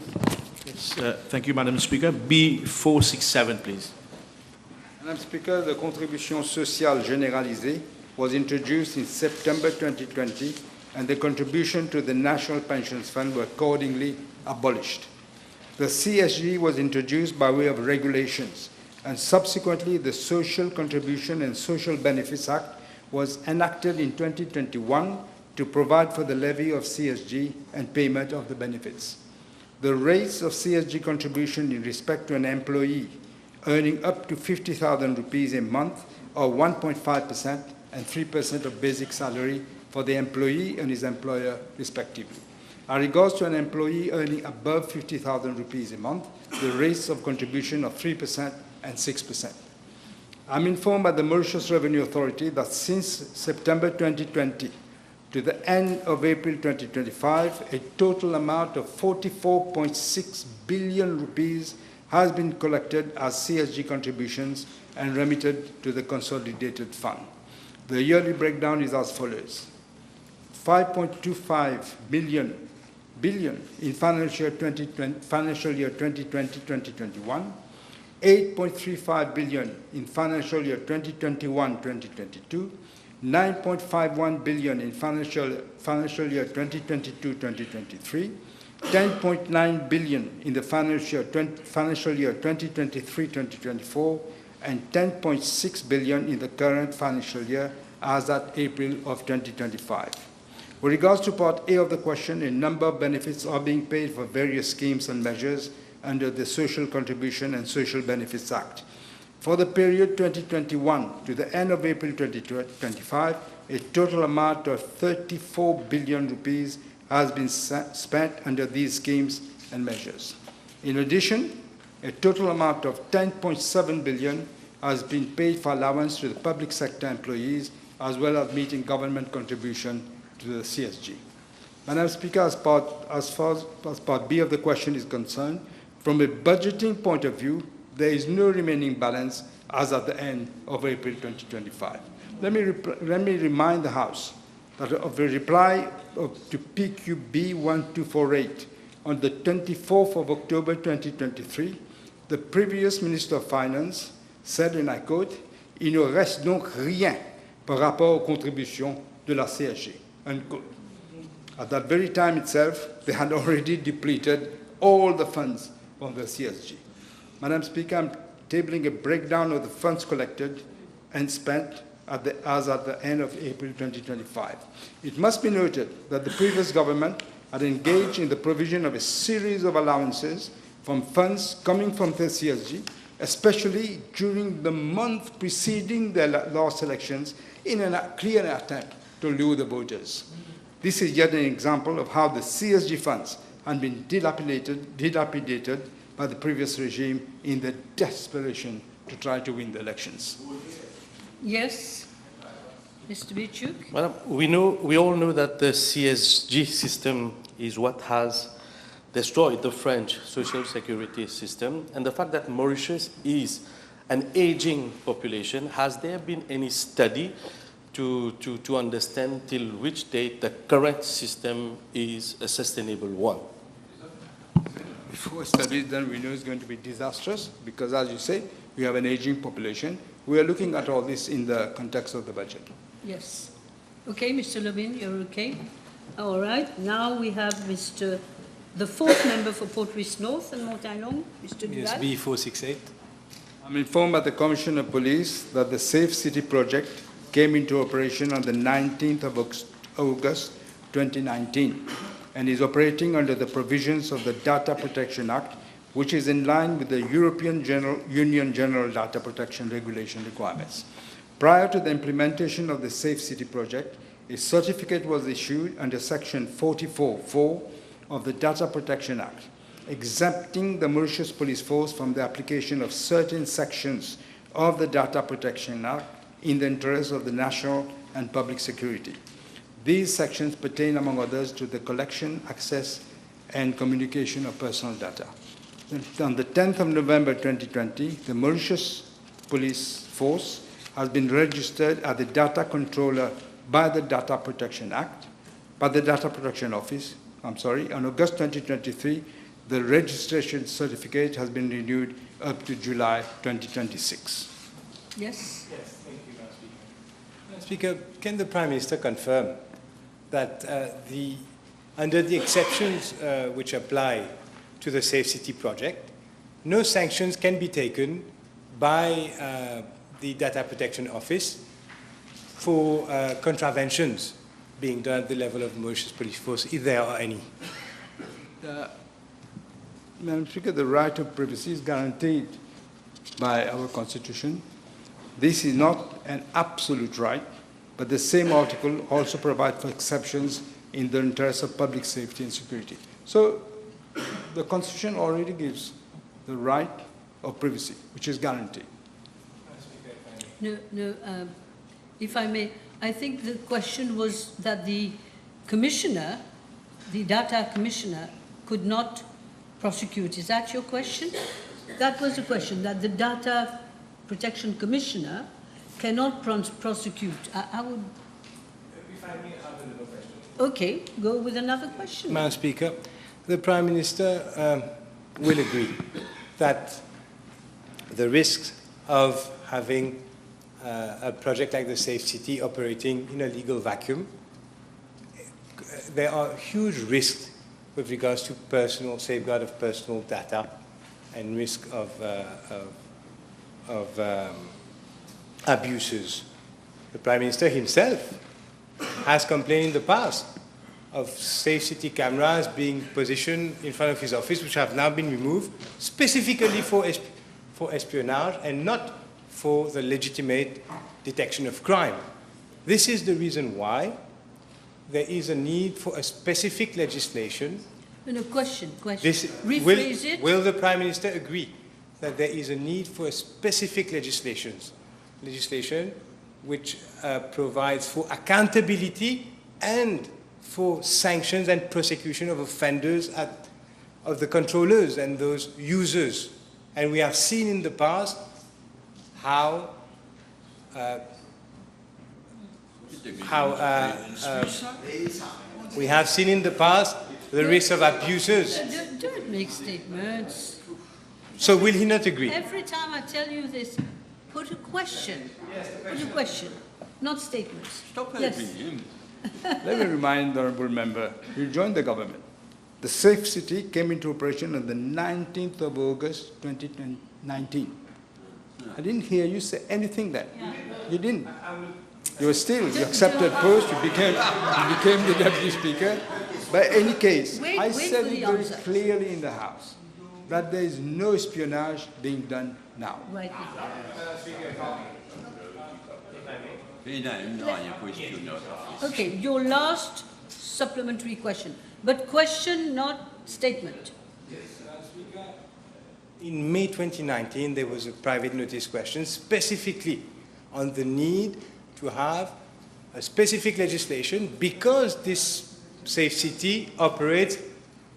Yes, thank you, Madam Speaker. B467, please. Madam Speaker, the contribution sociale généralisée was introduced in September 2020, and the contribution to the National Pensions Fund were accordingly abolished. The CSG was introduced by way of regulations, and subsequently the Social Contribution and Social Benefits Act was enacted in 2021 to provide for the levy of CSG and payment of the benefits. The rates of CSG contribution in respect to an employee earning up to 50,000 rupees a month are 1.5% and 3% of basic salary for the employee and his employer, respectively. As regards to an employee earning above 50,000 rupees a month, the rates of contribution are 3% and 6%. I'm informed by the Mauritius Revenue Authority that since September 2020 to the end of April 2025, a total amount of 44.6 billion rupees has been collected as CSG contributions and remitted to the consolidated fund. The yearly breakdown is as follows. 5.25 billion in financial year 2020-2021, 8.35 billion in financial year 2021-2022, 9.51 billion in financial year 2022-2023, 10.9 billion in the financial year 2023-2024, and 10.6 billion in the current financial year as at April of 2025. With regards to Part A of the question, a number of benefits are being paid for various schemes and measures under the Social Contribution and Social Benefits Act. For the period 2021 to the end of April 2025, a total amount of 34 billion rupees has been spent under these schemes and measures. In addition, a total amount of 10.7 billion has been paid for allowance to the public sector employees, as well as meeting government contribution to the CSG. Madam Speaker, as far as Part B of the question is concerned, from a budgeting point of view, there is no remaining balance as at the end of April 2025. Let me remind the House that of a reply to PQB 1248 on the 24th of October 2023, the previous Minister of Finance said, and I quote, "Il ne reste donc rien par rapport aux contributions de la CSG." Unquote. At that very time itself, they had already depleted all the funds from the CSG. Madam Speaker, I'm tabling a breakdown of the funds collected and spent as at the end of April 2025. It must be noted that the previous government had engaged in the provision of a series of allowances from funds coming from the CSG, especially during the month preceding the last elections, in a clear attempt to lure the voters. This is yet an example of how the CSG funds had been dilapidated by the previous regime in their desperation to try to win the elections. Yes, Mr. Bichuk? Madam, we all know that the CSG system is what has destroyed the French social security system, and the fact that Mauritius is an aging population, has there been any study to understand till which date the current system is a sustainable one? Before studies done, we know it's going to be disastrous because, as you say, we have an aging population. We are looking at all this in the context of the budget. Yes. Okay, Mr. Levin, you're okay? All right. Now we have the fourth member for Port Louis North and Montagnard, Mr. Yes, Duval. B468. I'm informed by the Commissioner of Police that the Safe City project came into operation on the 19th of August 2019 and is operating under the provisions of the Data Protection Act, which is in line with the European Union General Data Protection Regulation requirements. Prior to the implementation of the Safe City project, a certificate was issued under Section 44(4) of the Data Protection Act, exempting the Mauritius Police Force from the application of certain sections of the Data Protection Act in the interest of the national and public security. These sections pertain, among others, to the collection, access, and communication of personal data. On the 10th of November 2020, the Mauritius Police Force has been registered as the data controller by the Data Protection Act, by the Data Protection Office. On August 2023, the registration certificate has been renewed up to July 2026. Yes? Yes, thank you, Madam Speaker. Madam Speaker, can the Prime Minister confirm that under the exceptions which apply to the Safe City project, no sanctions can be taken by the Data Protection Office for contraventions being done at the level of the Mauritius Police Force, if there are any? Madam Speaker, the right of privacy is guaranteed by our Constitution. This is not an absolute right, but the same article also provides for exceptions in the interest of public safety and security. So the Constitution already gives the right of privacy, which is guaranteed. No, if I may, I think the question was that the commissioner, the data commissioner, could not prosecute. Is that your question? That was the question, that the data protection commissioner cannot prosecute. I would... If I may have another question. Okay, go with another question. Madam Speaker, the Prime Minister will agree that the risks of having a project like the Safe City operating in a legal vacuum, there are huge risks with regards to safeguard of personal data and risk of abuses. The Prime Minister himself has complained in the past of Safe City cameras being positioned in front of his office, which have now been removed specifically for espionage and not for the legitimate detection of crime. This is the reason why there is a need for a specific legislation. No, question. Rephrase it. Will the Prime Minister agree that there is a need for a specific legislation which provides for accountability and for sanctions and prosecution of offenders of the controllers and those users? And we have seen in the past how we have seen in the past the risk of abuses. Don't make statements. So will he not agree? Every time I tell you this, put a question. Put a question, not statements. Stop Yes. helping him. Let me remind the honourable member, he joined the government. The Safe City came into operation on the 19th of August 2019. I didn't hear you say anything then. You didn't. You accepted post, you became the deputy speaker. By any case, Wait I for said the it very answer. clearly in the House that there is no espionage being done now. Right. Okay, your last supplementary question, but question, not statement. In May 2019, there was a private notice question specifically on the need to have a specific legislation because this Safe City operates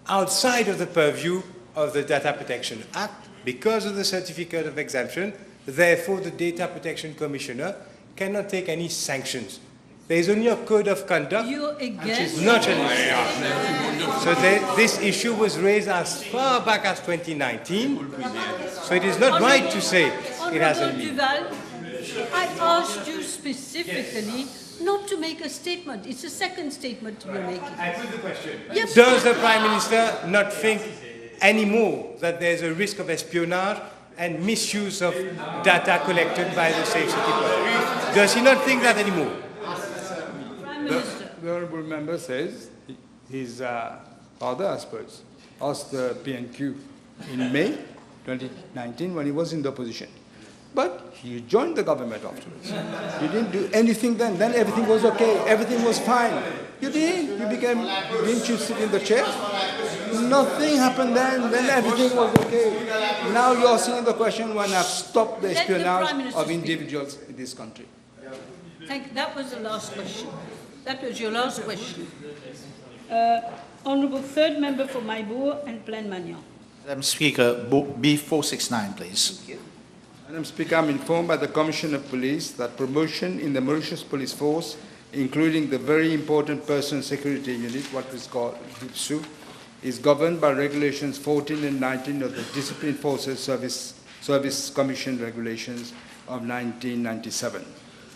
outside of the purview of the Data Protection Act because of the certificate of exemption. Therefore, the Data Protection Commissioner cannot take any sanctions. There is only a code of conduct You're which against. is not an So this issue was raised as far back as 2019. So it is not right to say it has a Honorable need. Duval, I asked you specifically not to make a statement. It's a second statement you're making. I put the question. Yes. Does the Prime Minister not think anymore that there's a risk of espionage and misuse of data collected by the Safe City project? Does he not think that anymore? Prime Minister. The honourable member says his father, I suppose, asked the PNQ in May 2019 when he was in the opposition. But you joined the government afterwards. You didn't do anything then. Then everything was okay. Everything was fine. You didn't. Didn't you sit in the chair? Nothing happened then. Then everything was okay. Now you're asking the question when I've stopped the Let the Prime espionage Minister of speak. individuals in this country. That was the last question. That was your last question. Honourable third member for Maibourg and Plaine Magnan. Madam Speaker, B469, please. Madam Speaker, I'm informed by the Commissioner of Police that promotion in the Mauritius Police Force, including the very important Person Security Unit, what is called DIPSU, is governed by Regulations 14 and 19 of the Disciplined Forces Service Commission Regulations of 1997.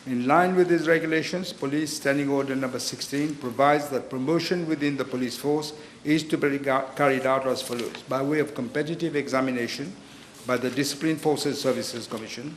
In line with these regulations, Police Standing Order number 16 provides that promotion within the police force is to be carried out as follows. By way of competitive examination by the Disciplined Forces Services Commission,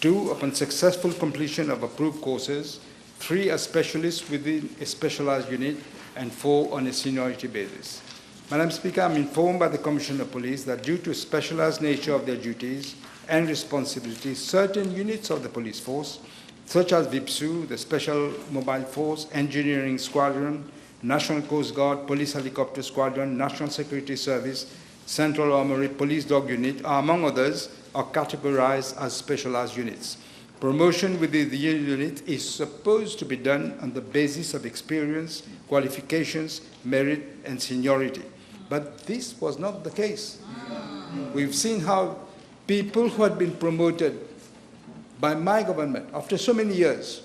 2, upon successful completion of approved courses, 3, as specialists within a specialized unit, and 4, on a seniority basis. Madam Speaker, I'm informed by the Commissioner of Police that due to specialized nature of their duties and responsibilities, certain units of the police force, such as VIPSU, the Special Mobile Force, Engineering Squadron, National Coast Guard, Police Helicopter Squadron, National Security Service, Central Armory Police Dog Unit, among others, are categorized as specialized units. Promotion within the unit is supposed to be done on the basis of experience, qualifications, merit, and seniority. But this was not the case. We've seen how people who had been promoted by my government after so many years,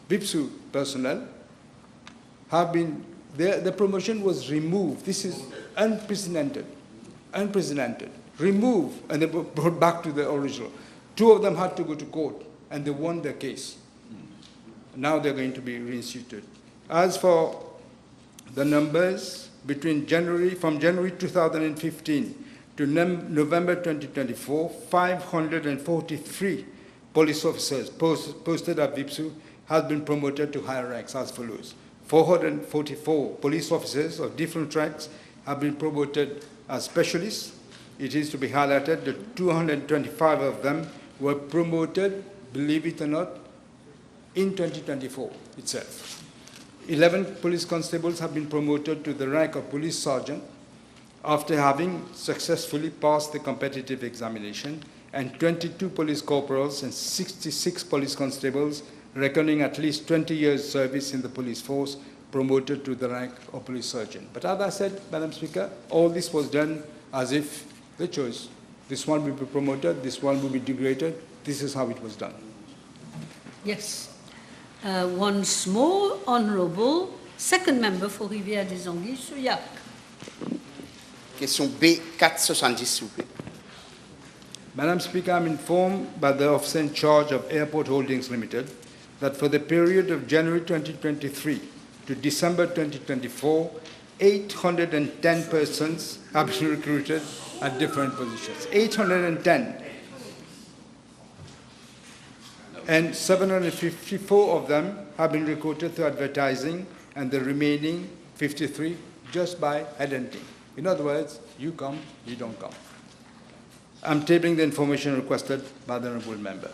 VIPSU personnel, have been, the promotion was removed. This is unprecedented, removed, and they were brought back to the original. 2 of them had to go to court, and they won their case. Now they're going to be reinstituted. As for the numbers, from January 2015 to November 2024, 543 police officers posted at VIPSU have been promoted to higher ranks as follows. 444 police officers of different ranks have been promoted as specialists. It is to be highlighted that 225 of them were promoted, believe it or not, in 2024 itself. 11 police constables have been promoted to the rank of police sergeant after having successfully passed the competitive examination, and 22 police corporals and 66 police constables reckoning at least 20 years service in the police force promoted to the rank of police sergeant. But as I said, Madam Speaker, all this was done as if they chose this one will be promoted, this one will be degraded. This is how it was done. Yes. Once more, Honourable Second Member for Rivière-des-Anguilles, Question B 470, s'il vous plaît. Madam Speaker, I'm informed by the officer in charge of Airport Holdings Limited that for the period of January 2023 to December 2024, 810 persons have been recruited at different positions. 810. And 754 of them have been recruited through advertising, and the remaining 53 just by headhunting. In other words, you come, you don't come. I'm tabling the information requested by the honourable member.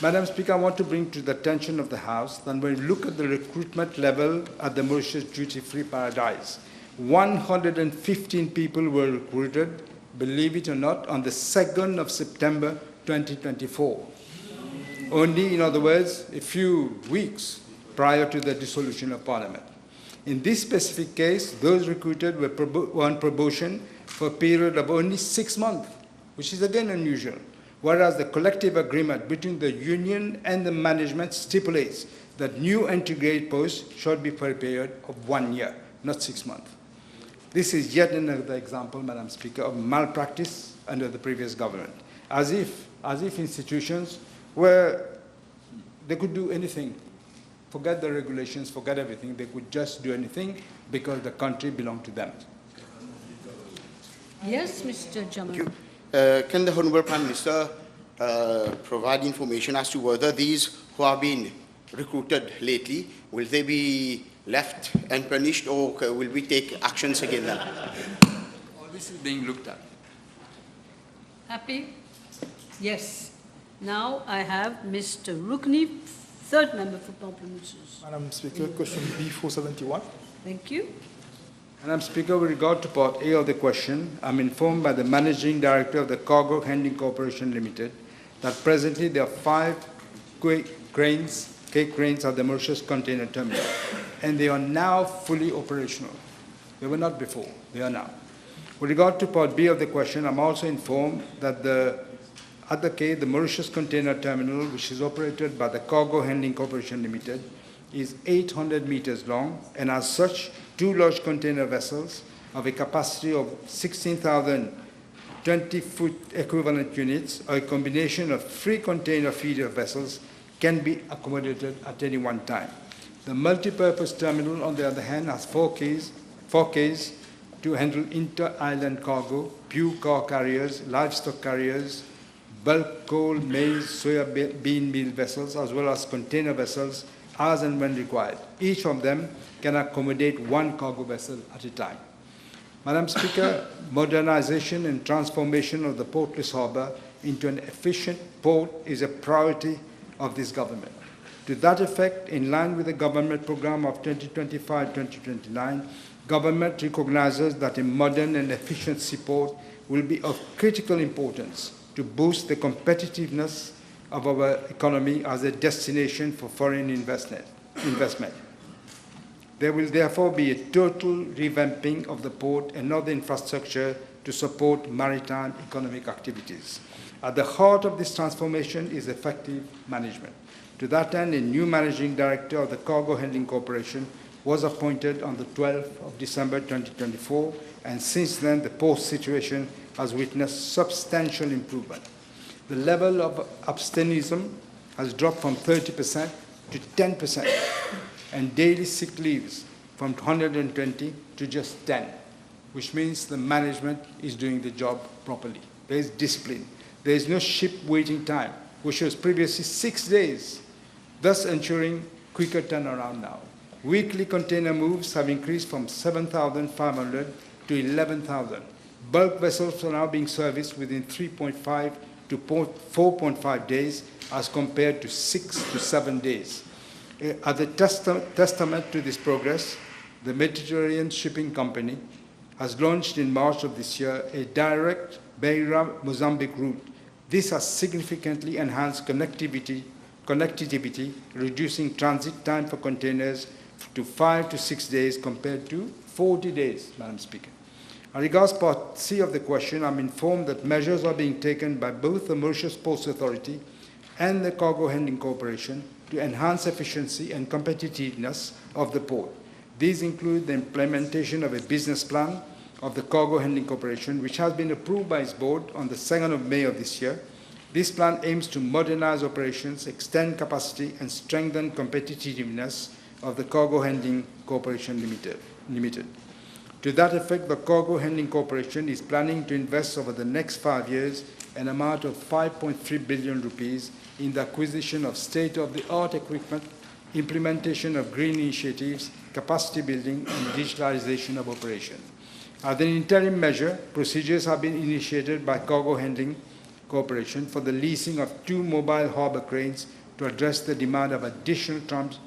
Madam Speaker, I want to bring to the attention of the House that when we look at the recruitment level at the Mauritius Duty-Free Paradise, 115 people were recruited, believe it or not, on the 2nd of September 2024. Only, in other words, a few weeks prior to the dissolution of Parliament. In this specific case, those recruited were on probation for a period of only 6 months, which is again unusual, whereas the collective agreement between the union and the management stipulates that new integrated posts should be for a period of 1 year, not 6 months. This is yet another example, Madam Speaker, of malpractice under the previous government, as if institutions where they could do anything. Forget the regulations, forget everything. They could just do anything because the country belonged to them. Yes, Mr. Jamal. Can the Honourable Prime Minister provide information as to whether these who have been recruited lately, will they be left unpunished, or will we take actions against them? All this is being looked at. Happy? Yes. Now I have Mr. Rukni, third member for Pamplemousses. Madam Speaker, question B471. Thank you. Madam Speaker, with regard to part A of the question, I'm informed by the Managing Director of the Cargo Handling Corporation Limited that presently there are 5 Cape cranes at the Mauritius Container Terminal, and they are now fully operational. They were not before, they are now. With regard to part B of the question, I'm also informed that at the Cape, the Mauritius Container Terminal, which is operated by the Cargo Handling Corporation Limited, is 800 meters long, and as such, 2 large container vessels of a capacity of 16,000 20-foot equivalent units, or a combination of 3 container feeder vessels, can be accommodated at any one time. The multi-purpose terminal, on the other hand, has 4 quays to handle inter-island cargo, pure car carriers, livestock carriers, bulk coal, maize, soya bean meal vessels, as well as container vessels, as and when required. Each of them can accommodate 1 cargo vessel at a time. Madam Speaker, modernization and transformation of the portless harbour into an efficient port is a priority of this government. To that effect, in line with the government programme of 2025-2029, government recognizes that a modern and efficient seaport will be of critical importance to boost the competitiveness of our economy as a destination for foreign investment. There will therefore be a total revamping of the port and other infrastructure to support maritime economic activities. At the heart of this transformation is effective management. To that end, a new managing director of the Cargo Handling Corporation was appointed on the 12th of December 2024, and since then the port situation has witnessed substantial improvement. The level of absenteeism has dropped from 30% to 10%, and daily sick leaves from 120 to just 10, which means the management is doing the job properly. There is discipline. There is no ship waiting time, which was previously 6 days, thus ensuring quicker turnaround now. Weekly container moves have increased from 7,500 to 11,000. Bulk vessels are now being serviced within 3.5 to 4.5 days as compared to 6 to 7 days. As a testament to this progress, the Mediterranean Shipping Company has launched in March of this year a direct Beira-Mozambique route. This has significantly enhanced connectivity, reducing transit time for containers to 5 to 6 days compared to 40 days, Madam Speaker. As regards Part C of the question, I'm informed that measures are being taken by both the Mauritius Ports Authority and the Cargo Handling Corporation to enhance efficiency and competitiveness of the port. These include the implementation of a business plan of the Cargo Handling Corporation, which has been approved by its board on the 2nd of May of this year. This plan aims to modernize operations, extend capacity, and strengthen competitiveness of the Cargo Handling Corporation Limited. To that effect, the Cargo Handling Corporation is planning to invest over the next 5 years an amount of 5.3 billion rupees in the acquisition of state-of-the-art equipment, implementation of green initiatives, capacity building, and digitalization of operation. As an interim measure, procedures have been initiated by Cargo Handling Corporation for the leasing of 2 mobile harbor cranes to address the demand of additional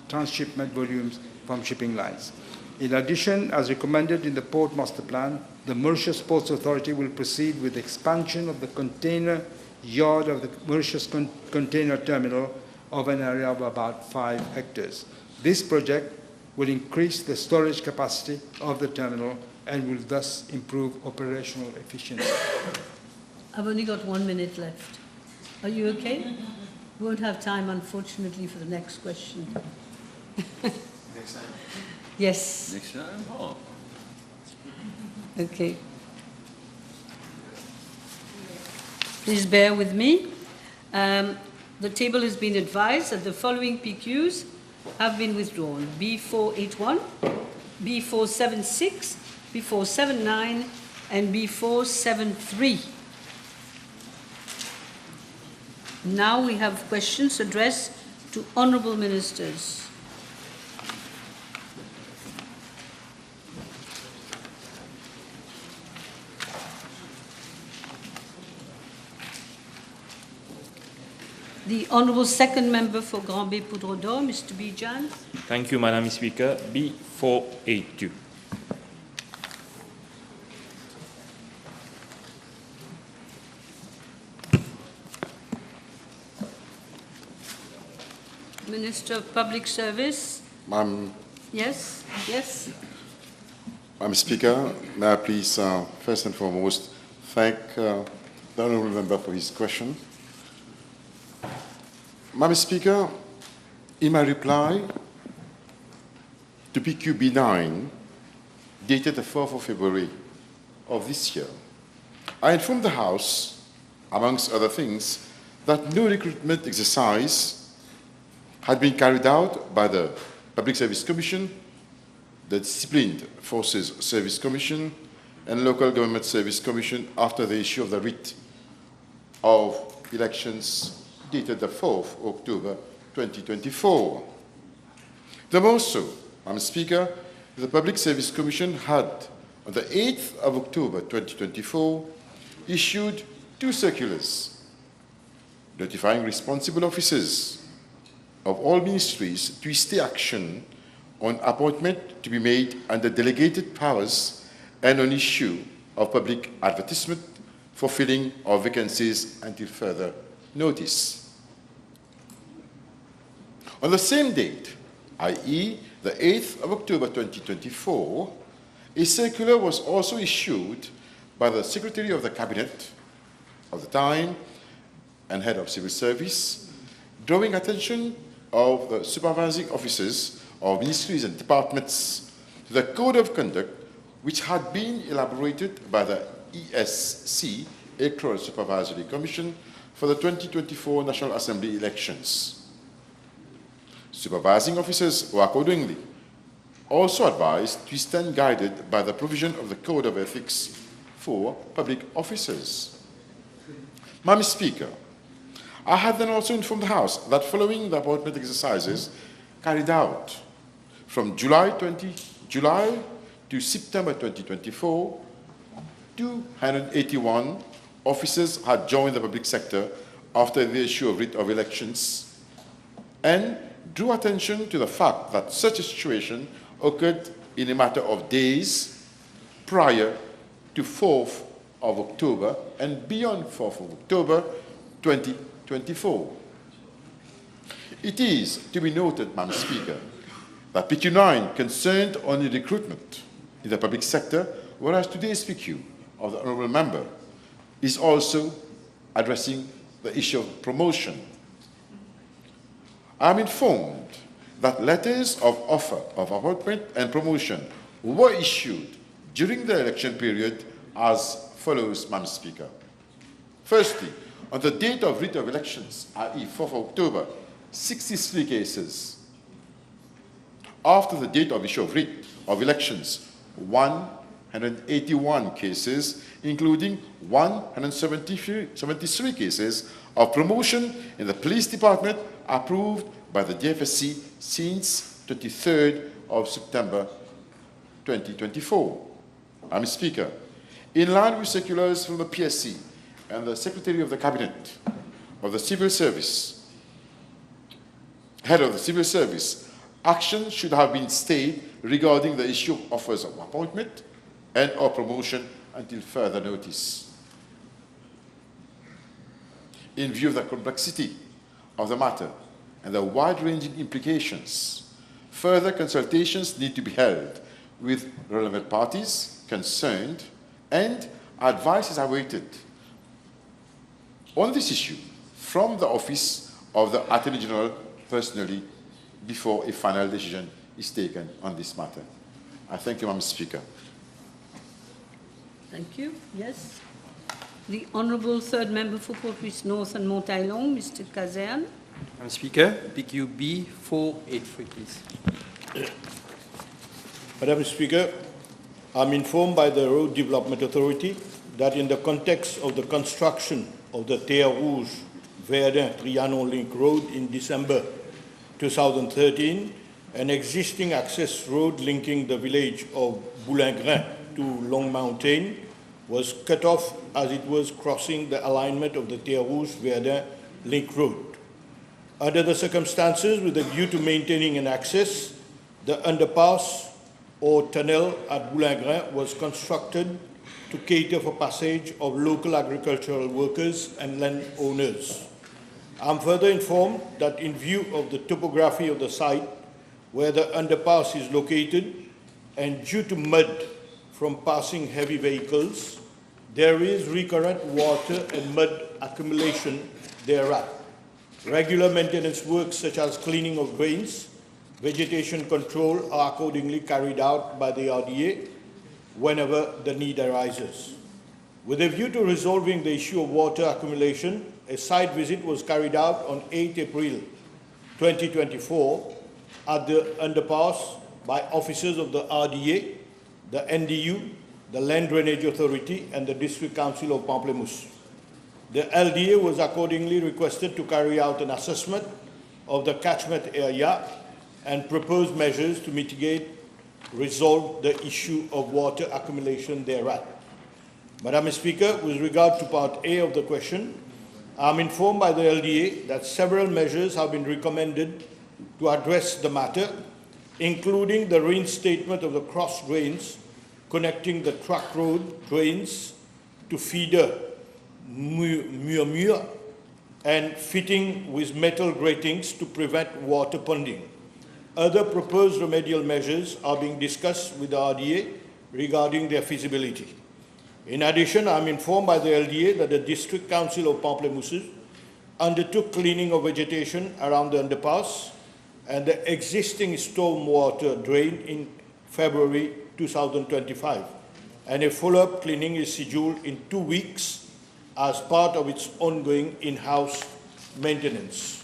transshipment volumes from shipping lines. In addition, as recommended in the Port Master Plan, the Mauritius Ports Authority will proceed with the expansion of the container yard of the Mauritius Container Terminal of an area of about 5 hectares. This project will increase the storage capacity of the terminal and will thus improve operational efficiency. I've only got 1 minute left. Are you okay? We won't have time, unfortunately, for the next question. Next time. Yes. Next time? Oh. Okay. Please bear with me. The table has been advised that the following PQs have been withdrawn: B481, B476, B479, and B473. Now we have questions addressed to honourable ministers. The Honourable Second Member for Grand Bay Poudre d'Or, Mr. Bijan. Thank you, Madam Speaker. B482. Minister of Public Service. Madam Yes, yes. Speaker, may I please first and foremost thank the Honourable Member for his question. Madam Speaker, in my reply to PQB9, dated the 4th of February of this year, I informed the House, amongst other things, that no recruitment exercise had been carried out by the Public Service Commission, the Disciplined Forces Service Commission, and Local Government Service Commission after the issue of the writ of elections dated the 4th October 2024. The more so, Madam Speaker, the Public Service Commission had, on the 8th of October 2024, issued 2 circulars notifying responsible officers of all ministries to stay action on appointment to be made under delegated powers and on issue of public advertisement for filling of vacancies until further notice. On the same date, i.e. the 8th of October 2024, a circular was also issued by the Secretary of the Cabinet of the time and Head of Civil Service, drawing attention of the supervising officers of ministries and departments to the Code of Conduct which had been elaborated by the ESC, Electoral Supervisory Commission, for the 2024 National Assembly elections. Supervising officers were accordingly also advised to stand guided by the provision of the Code of Ethics for public officers. Madam Speaker, I had then also informed the House that following the appointment exercises carried out from July to September 2024, 281 officers had joined the public sector after the issue of writ of elections and drew attention to the fact that such a situation occurred in a matter of days prior to 4th of October and beyond 4th of October 2024. It is to be noted, Madam Speaker, that PQ9 concerned only recruitment in the public sector whereas today's PQ of the honourable member is also addressing the issue of promotion. I am informed that letters of offer of appointment and promotion were issued during the election period as follows, Madam Speaker. Firstly, on the date of writ of elections, i.e. 4th October, 63 cases. After the date of issue of writ of elections, 181 cases, including 173 cases of promotion in the police department approved by the DFSC since 23rd of September 2024. Madam Speaker, in line with circulars from the PSC and the Secretary of the Cabinet of the Civil Service, head of the Civil Service, action should have been stayed regarding the issue of offers of appointment and or promotion until further notice. In view of the complexity of the matter and the wide-ranging implications, further consultations need to be held with relevant parties concerned and advice is awaited on this issue from the Office of the Attorney General personally before a final decision is taken on this matter. I thank you, Madam Speaker. Thank you. Yes. The Honourable Third Member for Port Louis North and Montaillon, Mr. Kazan. Madam Speaker, PQB 483, please. Madam Speaker, I'm informed by the Road Development Authority that in the context of the construction of the Terre Rouge Verdun-Trianon Link Road in December 2013, an existing access road linking the village of Boulingrin to Long Mountain was cut off as it was crossing the alignment of the Terre Rouge Verdun Link Road. Under the circumstances, with a view to maintaining an access, the underpass or tunnel at Boulingrin was constructed to cater for passage of local agricultural workers and landowners. I'm further informed that in view of the topography of the site where the underpass is located and due to mud from passing heavy vehicles, there is recurrent water and mud accumulation thereat. Regular maintenance works such as cleaning of drains, vegetation control are accordingly carried out by the RDA whenever the need arises. With a view to resolving the issue of water accumulation, a site visit was carried out on 8 April 2024 at the underpass by officers of the RDA, the NDU, the Land Drainage Authority, and the District Council of Pamplemousse. The LDA was accordingly requested to carry out an assessment of the catchment area and propose measures to mitigate, resolve the issue of water accumulation thereat. Madam Speaker, with regard to Part A of the question, I am informed by the LDA that several measures have been recommended to address the matter, including the reinstatement of the cross drains connecting the truck road drains to feeder Mur and fitting with metal gratings to prevent water ponding. Other proposed remedial measures are being discussed with the RDA regarding their feasibility. In addition, I am informed by the LDA that the District Council of Pamplemousse undertook cleaning of vegetation around the underpass and the existing stormwater drain in February 2025, and a follow-up cleaning is scheduled in 2 weeks as part of its ongoing in-house maintenance.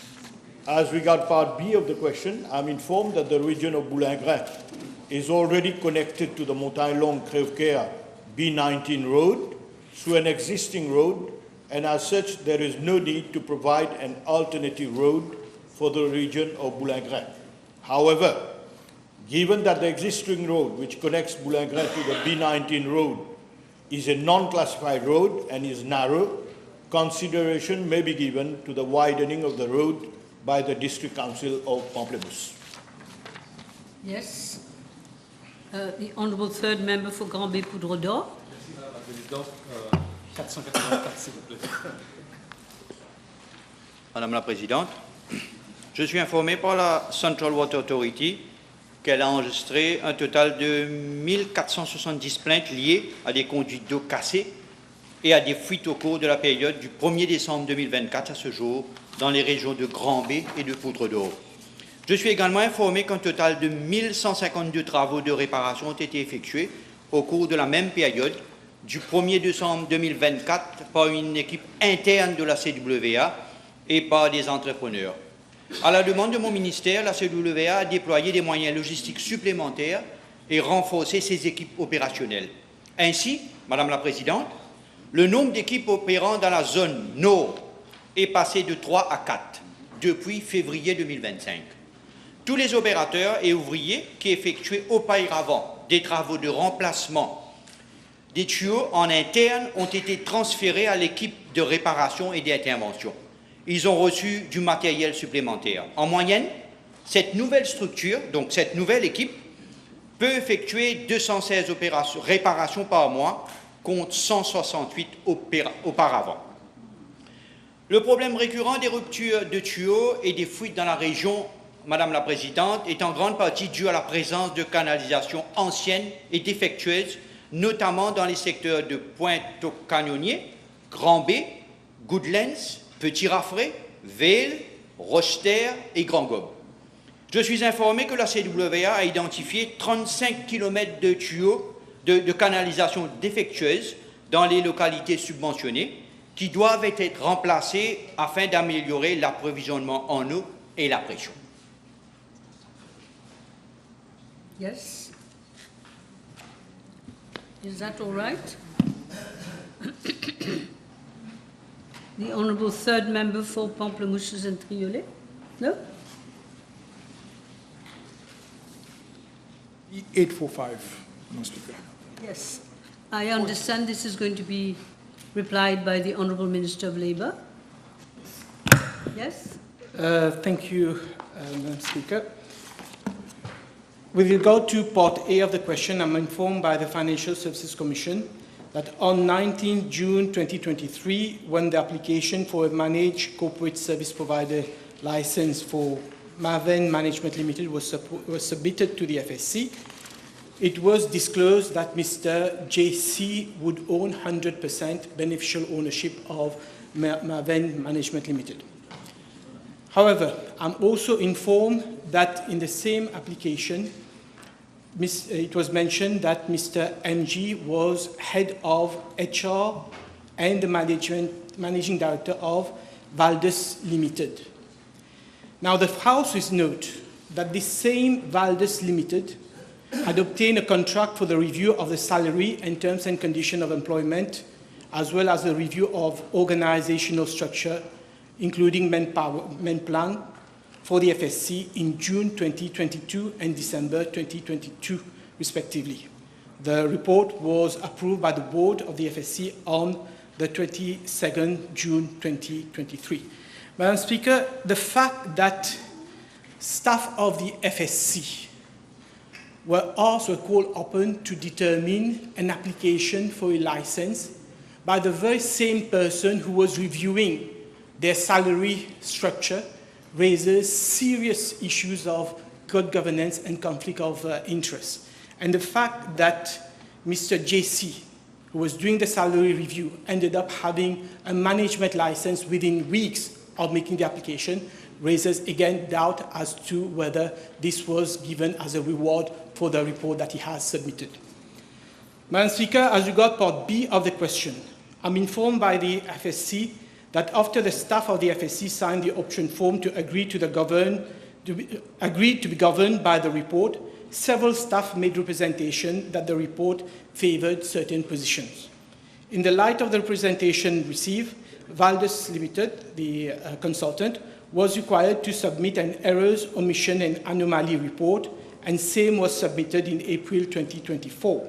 As regard Part B of the question, I am informed that the region of Boulingrin is already connected to the Montaillon-Crèvecoeur B19 road through an existing road, and as such, there is no need to provide an alternative road for the region of Boulingrin. However, given that the existing road which connects Boulingrin to the B19 road is a non-classified road and is narrow, consideration may be given to the widening of the road by the District Council of Pamplemousse. Yes. The Honourable Third Member for Granby-Poudre-d'Or. Madame la Présidente, je suis informé par la Central Water Authority qu'elle a enregistré un total de 1470 plaintes liées à des conduites d'eau cassées et à des fuites au cours de la période du 1er décembre 2024 à ce jour dans les régions de Grand-Bé et de Poudre-d'Or. Je suis également informé qu'un total de 1152 travaux de réparation ont été effectués au cours de la même période du 1er décembre 2024 par une équipe interne de la CWA et par des entrepreneurs. À la demande de mon ministère, la CWA a déployé des moyens logistiques supplémentaires et renforcé ses équipes opérationnelles. Ainsi, Madame la Présidente, le nombre d'équipes opérant dans la zone nord est passé de 3 à 4 depuis février 2025. Tous les opérateurs et ouvriers qui effectuaient auparavant des travaux de remplacement des tuyaux en interne ont été transférés à l'équipe de réparation et d'intervention. Ils ont reçu du matériel supplémentaire. En moyenne, cette nouvelle structure, donc cette nouvelle équipe, peut effectuer 216 réparations par mois, contre 168 auparavant. Le problème récurrent des ruptures de tuyaux et des fuites dans la région, Madame la Présidente, est en grande partie dû à la présence de canalisations anciennes et défectueuses, notamment dans les secteurs de Pointe-aux-Canonniers, Grand-Bé, Goodlands, Petit-Raffray, Vale, Rocheterre et Grand-Gobe. Je suis informé que la CWA a identifié 35 km de tuyaux de canalisation défectueuses dans les localités subventionnées qui doivent être remplacés afin d'améliorer l'approvisionnement en eau et la pression. Yes? Is that all right? The Honourable Third Member for Pamplemousses and Triolet? No? 845, Madam Speaker. Yes. I understand this is going to be replied by the Honourable Minister of Labour. Yes? Thank you, Madam Speaker. With regard to Part A of the question, I'm informed by the Financial Services Commission that on 19 June 2023, when the application for a managed corporate service provider license for Maven Management Limited was submitted to the FSC, it was disclosed that Mr. JC would own 100% beneficial ownership of Maven Management Limited. However, I'm also informed that in the same application, it was mentioned that Mr. MG was head of HR and the managing director of Valdus Limited. Now, the House is note that this same Valdus Limited had obtained a contract for the review of the salary and terms and conditions of employment, as well as the review of organizational structure, including men plan, for the FSC in June 2022 and December 2022, respectively. The report was approved by the board of the FSC on the 22nd June 2023. Madam Speaker, the fact that staff of the FSC were also called upon to determine an application for a license by the very same person who was reviewing their salary structure raises serious issues of good governance and conflict of interest. And the fact that Mr. JC, who was doing the salary review, ended up having a management license within weeks of making the application raises again doubt as to whether this was given as a reward for the report that he has submitted. Madam Speaker, as regards Part B of the question, I'm informed by the FSC that after the staff of the FSC signed the option form to agree to be governed by the report, several staff made representation that the report favored certain positions. In the light of the representation received, Valdus Limited, the consultant, was required to submit an errors, omission, and anomaly report, and same was submitted in April 2024.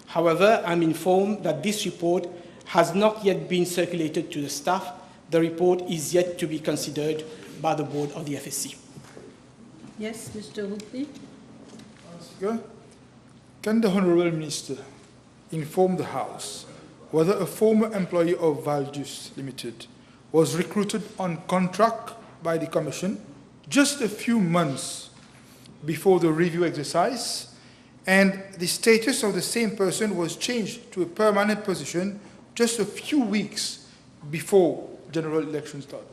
However, I'm informed that this report has not yet been circulated to the staff. The report is yet to be considered by the board of the FSC. Yes, Mr. Hoopi. Can the Honourable Minister inform the House whether a former employee of Valdus Limited was recruited on contract by the Commission just a few months before the review exercise, and the status of the same person was changed to a permanent position just a few weeks before general election started.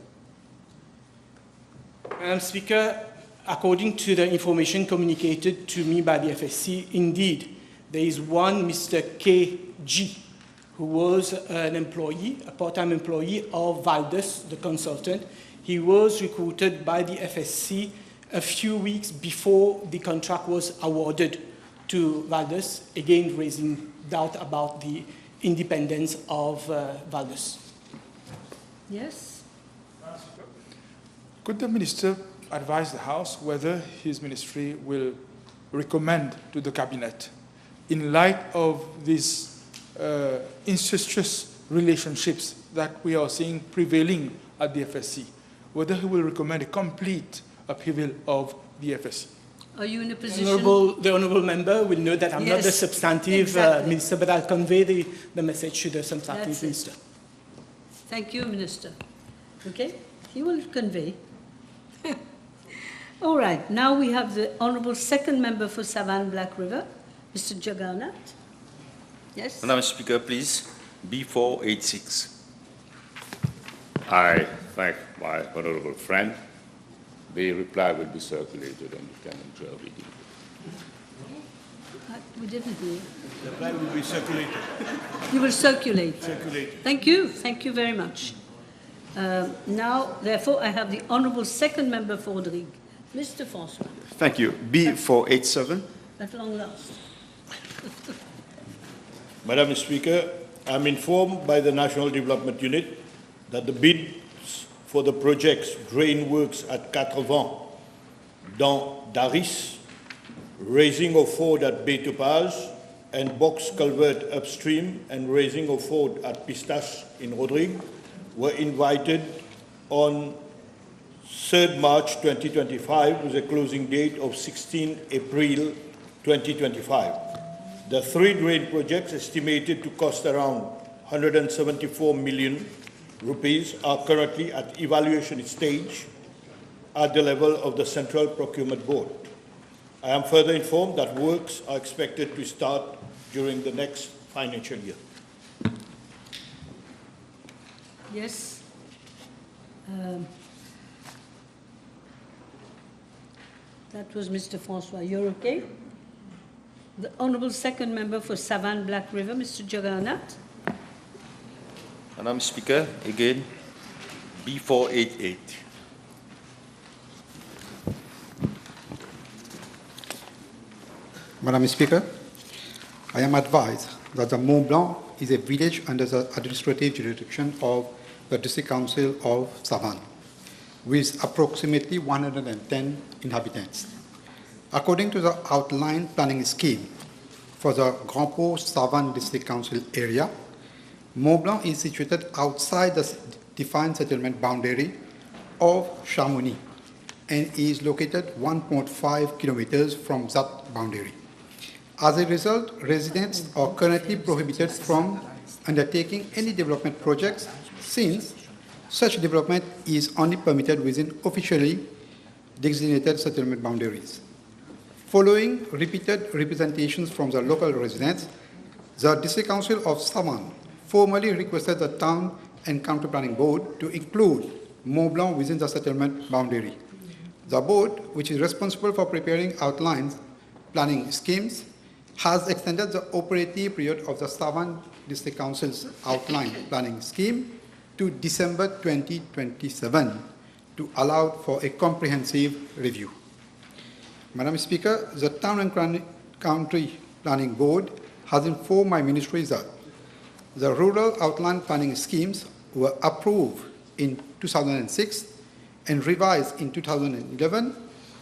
Madam Speaker, according to the information communicated to me by the FSC, indeed, there is one Mr. K.G., who was an employee, a part-time employee of Valdus, the consultant. He was recruited by the FSC a few weeks before the contract was awarded to Valdus, again raising doubt about the independence of Valdus. Yes? Could the Minister advise the House whether his ministry will recommend to the Cabinet, in light of these incestuous relationships that we are seeing prevailing at the FSC, whether he will recommend a complete upheaval of the FSC? Are you in a position? The Honourable Member will know that I'm not the substantive minister, but I'll convey the message to the substantive minister. Thank you, Minister. Okay, he will convey. All right, now we have the Honourable Second Member for Savannah Black River, Mr. Jagannath. Yes? Madam Speaker, please, B486. I thank my honourable friend. The reply will be circulated and you can enjoy reading it. We didn't hear. The reply will be circulated. You will circulate. Circulated. Thank you very much. Now, therefore, I have the Honourable Second Member for Rodrigue, Mr. François. Thank you. B487. At long last. Madam Speaker, I'm informed by the National Development Unit that the bids for the projects drain works at 80 dans Daris, raising of ford at Bay-Topaz, and box culvert upstream and raising of ford at Pistache in Rodrigue were invited on 3rd March 2025 with a closing date of 16 April 2025. The 3 drain projects, estimated to cost around 174 million rupees, are currently at evaluation stage at the level of the Central Procurement Board. I am further informed that works are expected to start during the next financial year. Yes. That was Mr. François. You're okay? The Honourable Second Member for Savannah Black River, Mr. Jagannath. Madam Speaker, again, B488. Madam Speaker, I am advised that the Mont Blanc is a village under the administrative jurisdiction of the District Council of Savannah, with approximately 110 inhabitants. According to the outline planning scheme for the Grand Port Savannah District Council area, Mont Blanc is situated outside the defined settlement boundary of Chamonix and is located 1.5 kilometers from that boundary. As a result, residents are currently prohibited from undertaking any development projects since such development is only permitted within officially designated settlement boundaries. Following repeated representations from the local residents, the District Council of Savannah formally requested the Town and County Planning Board to include Mont Blanc within the settlement boundary. The board, which is responsible for preparing outlines planning schemes, has extended the operative period of the Savannah District Council's outline planning scheme to December 2027 to allow for a comprehensive review. Madam Speaker, the Town and County Planning Board has informed my ministry that the rural outline planning schemes were approved in 2006 and revised in 2011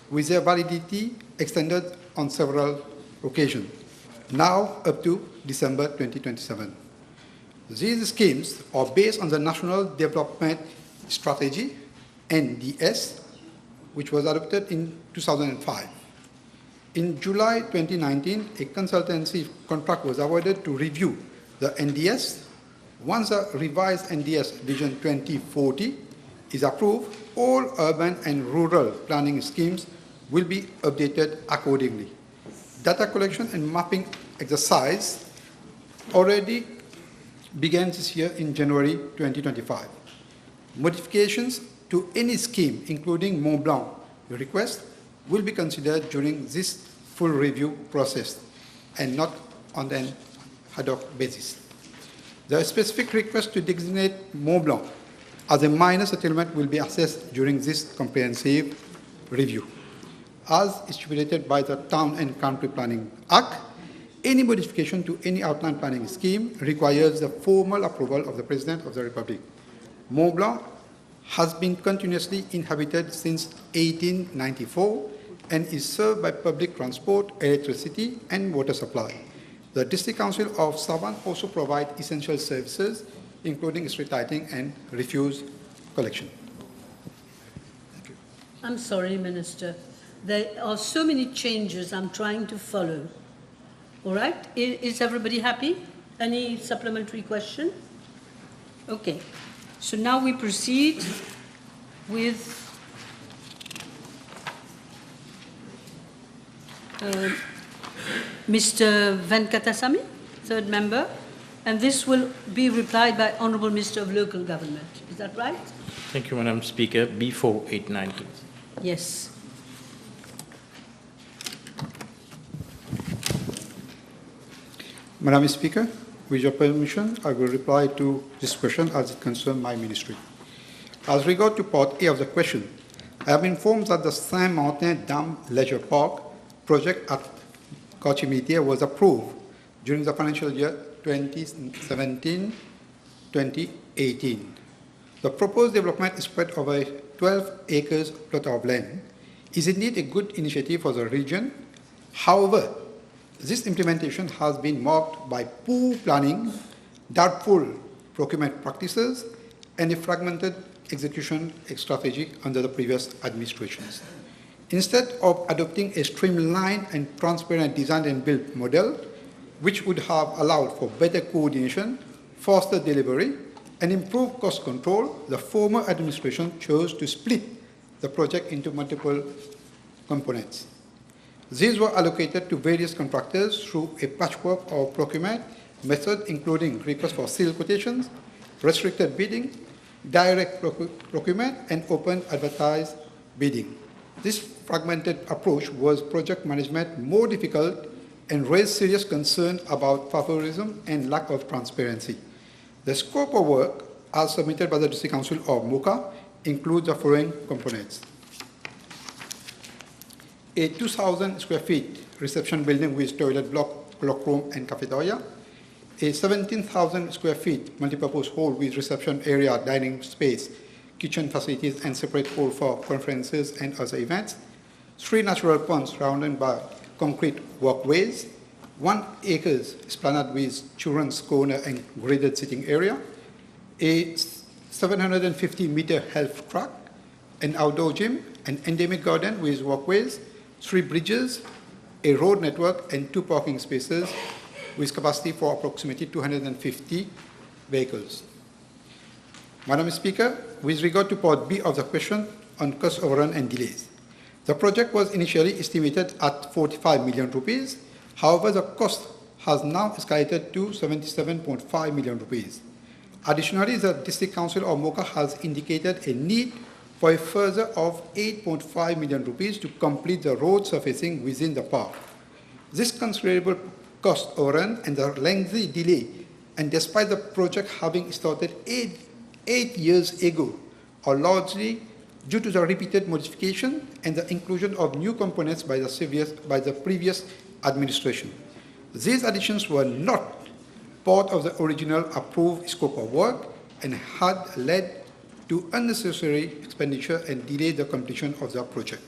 with their validity extended on several occasions, now up to December 2027. These schemes are based on the National Development Strategy, NDS, which was adopted in 2005. In July 2019, a consultancy contract was awarded to review the NDS. Once the revised NDS Vision 2040 is approved, all urban and rural planning schemes will be updated accordingly. Data collection and mapping exercise already began this year in January 2025. Modifications to any scheme, including Mont Blanc request, will be considered during this full review process and not on an ad hoc basis. The specific request to designate Mont Blanc as a minor settlement will be assessed during this comprehensive review. As stipulated by the Town and Country Planning Act, any modification to any outline planning scheme requires the formal approval of the President of the Republic. Mont Blanc has been continuously inhabited since 1894 and is served by public transport, electricity, and water supply. The District Council of Savan also provides essential services, including street lighting and refuse collection. Thank you. I'm sorry, Minister. There are so many changes I'm trying to follow. All right? Is everybody happy? Any supplementary question? Okay. So now we proceed with Mr. Venkatasamy, third member, and this will be replied by Honourable Minister of Local Government. Is that right? Thank you, Madam Speaker. B489, please. Yes. Madam Speaker, with your permission, I will reply to this question as it concerns my ministry. As regard to part A of the question, I have informed that the Saint-Martin Dam Leisure Park project at Kochimitiya was approved during the financial year 2017-2018. The proposed development is spread over 12 acres plot of land. Is indeed a good initiative for the region. However, this implementation has been marked by poor planning, doubtful procurement practices, and a fragmented execution strategy under the previous administrations. Instead of adopting a streamlined and transparent design and build model, which would have allowed for better coordination, faster delivery, and improved cost control, the former administration chose to split the project into multiple components. These were allocated to various contractors through a patchwork of procurement method, including requests for seal quotations, restricted bidding, direct procurement, and open advertised bidding. This fragmented approach was project management more difficult and raised serious concern about favorism and lack of transparency. The scope of work, as submitted by the District Council of Mocha, includes the following components: a 2,000 square feet reception building with toilet block, cloakroom, and cafeteria, a 17,000 square feet multipurpose hall with reception area, dining space, kitchen facilities, and separate hall for conferences and other events, 3 natural ponds surrounded by concrete walkways, 1 acre esplanade with children's corner and graded sitting area, a 750-meter health track, an outdoor gym, an endemic garden with walkways, 3 bridges, a road network, and 2 parking spaces with capacity for approximately 250 vehicles. Madam Speaker, with regard to part B of the question on cost overrun and delays, the project was initially estimated at 45 million rupees. However, the cost has now escalated to 77.5 million rupees. Additionally, the District Council of Mocha has indicated a need for a further of 8.5 million rupees to complete the road surfacing within the park. This considerable cost overrun and the lengthy delay, and despite the project having started eight years ago, are largely due to the repeated modification and the inclusion of new components by the previous administration. These additions were not part of the original approved scope of work and had led to unnecessary expenditure and delayed the completion of the project.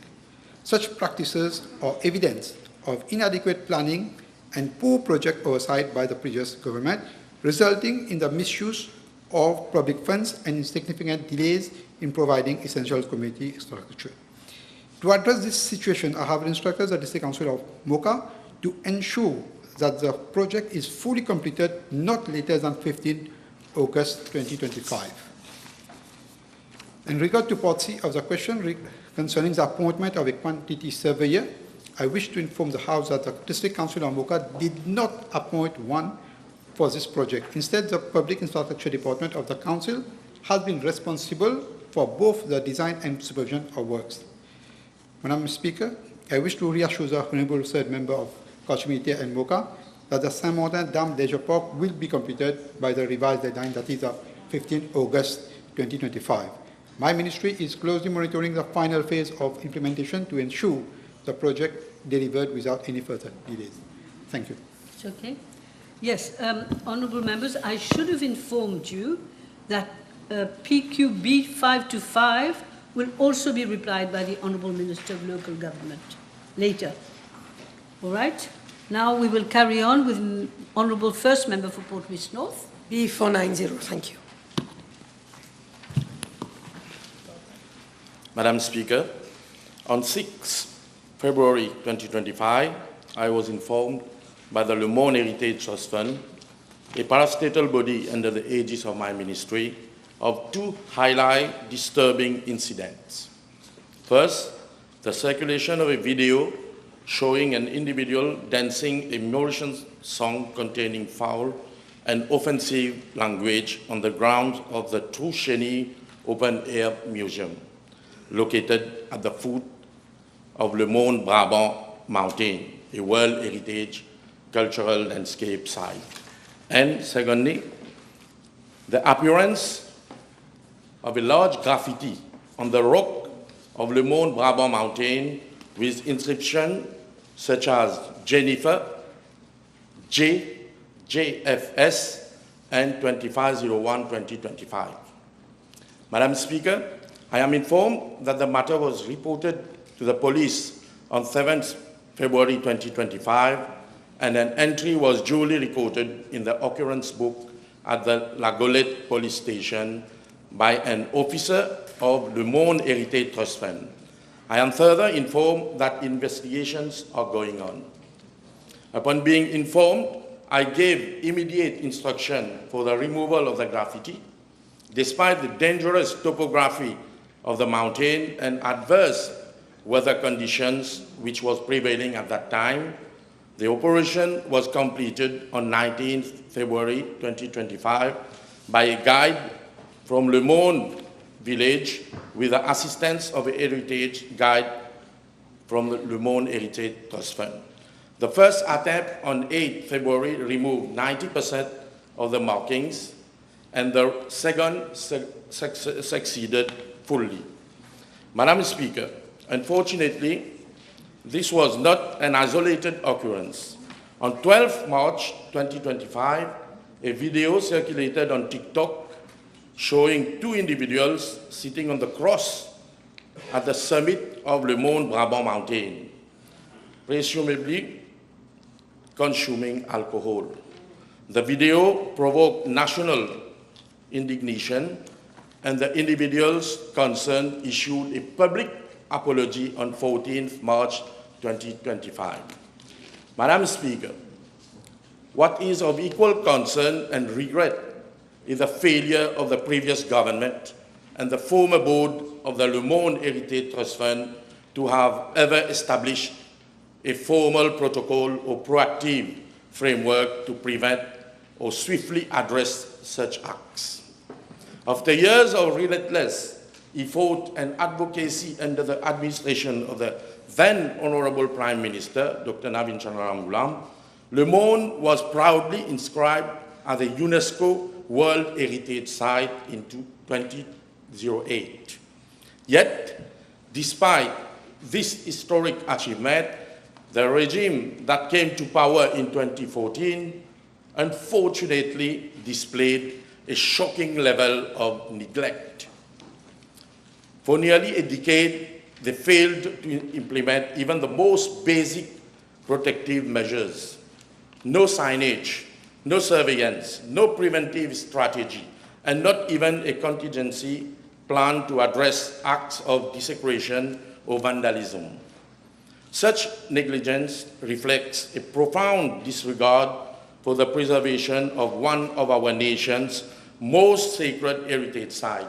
Such practices are evidence of inadequate planning and poor project oversight by the previous government, resulting in the misuse of public funds and significant delays in providing essential community infrastructure. To address this situation, I have instructed the District Council of Mocha to ensure that the project is fully completed not later than 15 August 2025. In regard to part C of the question concerning the appointment of a quantity surveyor, I wish to inform the House that the District Council of Mocha did not appoint one for this project. Instead, the Public Infrastructure Department of the Council has been responsible for both the design and supervision of works. Madam Speaker, I wish to reassure the Honourable Third Member of Kashmir and Mocha that the Saint-Martin Dam Leisure Park will be completed by the revised deadline, that is 15 August 2025. My ministry is closely monitoring the final phase of implementation to ensure the project delivered without any further delays. Thank you. It's okay. Yes, honourable members, I should have informed you that PQB 525 will also be replied by the Honourable Minister of Local Government later. All right? Now we will carry on with Honourable First Member for Portmead North. B490, thank you. Madam Speaker, on 6 February 2025, I was informed by the Le Monde Heritage Trust Fund, a parastatal body under the aegis of my ministry, of two highly disturbing incidents. First, the circulation of a video showing an individual dancing a Mauritian song containing foul and offensive language on the grounds of the Troucheny Open Air Museum, located at the foot of Le Mont Brabant Mountain, a World Heritage Cultural Landscape Site. And secondly, the appearance of a large graffiti on the rock of Le Mont Brabant Mountain with inscriptions such as Jennifer, J, JFS, and 2501-2025. Madam Speaker, I am informed that the matter was reported to the police on 7th February 2025, and an entry was duly recorded in the occurrence book at the La Golette police station by an officer of Le Monde Heritage Trust Fund. I am further informed that investigations are going on. Upon being informed, I gave immediate instruction for the removal of the graffiti. Despite the dangerous topography of the mountain and adverse weather conditions which was prevailing at that time, the operation was completed on 19th February 2025 by a guide from Le Monde village with the assistance of a heritage guide from the Le Monde Heritage Trust Fund. The first attempt on 8th February removed 90% of the markings, and the second succeeded fully. Madam Speaker, unfortunately, this was not an isolated occurrence. On 12 March 2025, a video circulated on TikTok showing two individuals sitting on the cross at the summit of Le Mont Brabant Mountain, presumably consuming alcohol. The video provoked national indignation, and the individuals concerned issued a public apology on 14th March 2025. Madam Speaker, what is of equal concern and regret is the failure of the previous government and the former board of the Le Monde Heritage Trust Fund to have ever established a formal protocol or proactive framework to prevent or swiftly address such acts. After years of relentless effort and advocacy under the administration of the then Honorable Prime Minister, Dr. Navin Chandra Ramgoolam, Le Monde was proudly inscribed as a UNESCO World Heritage Site in 2008. Yet, despite this historic achievement, the regime that came to power in 2014 unfortunately displayed a shocking level of neglect. For nearly a decade, they failed to implement even the most basic protective measures. No signage, no surveillance, no preventive strategy, and not even a contingency plan to address acts of desecration or vandalism. Such negligence reflects a profound disregard for the preservation of one of our nation's most sacred heritage sites,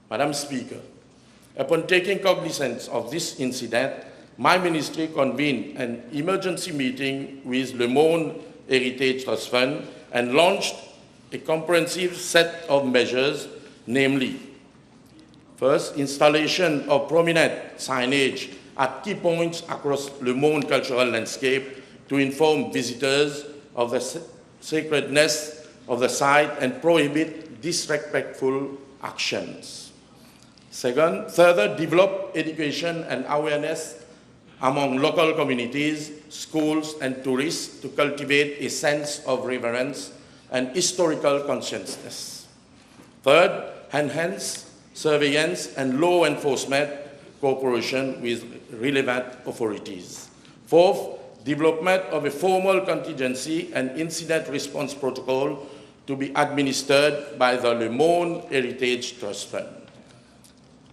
Madam Speaker, upon taking cognizance of this incident, my ministry convened an emergency meeting with Le Monde Heritage Trust Fund and launched a comprehensive set of measures, namely, first, installation of prominent signage at key points across Le Monde cultural landscape to inform visitors of the sacredness of the site and prohibit disrespectful actions. Second, further develop education and awareness among local communities, schools, and tourists to cultivate a sense of reverence and historical consciousness. Third, enhance surveillance and law enforcement cooperation with relevant authorities. Fourth, development of a formal contingency and incident response protocol to be administered by the Le Monde Heritage Trust Fund.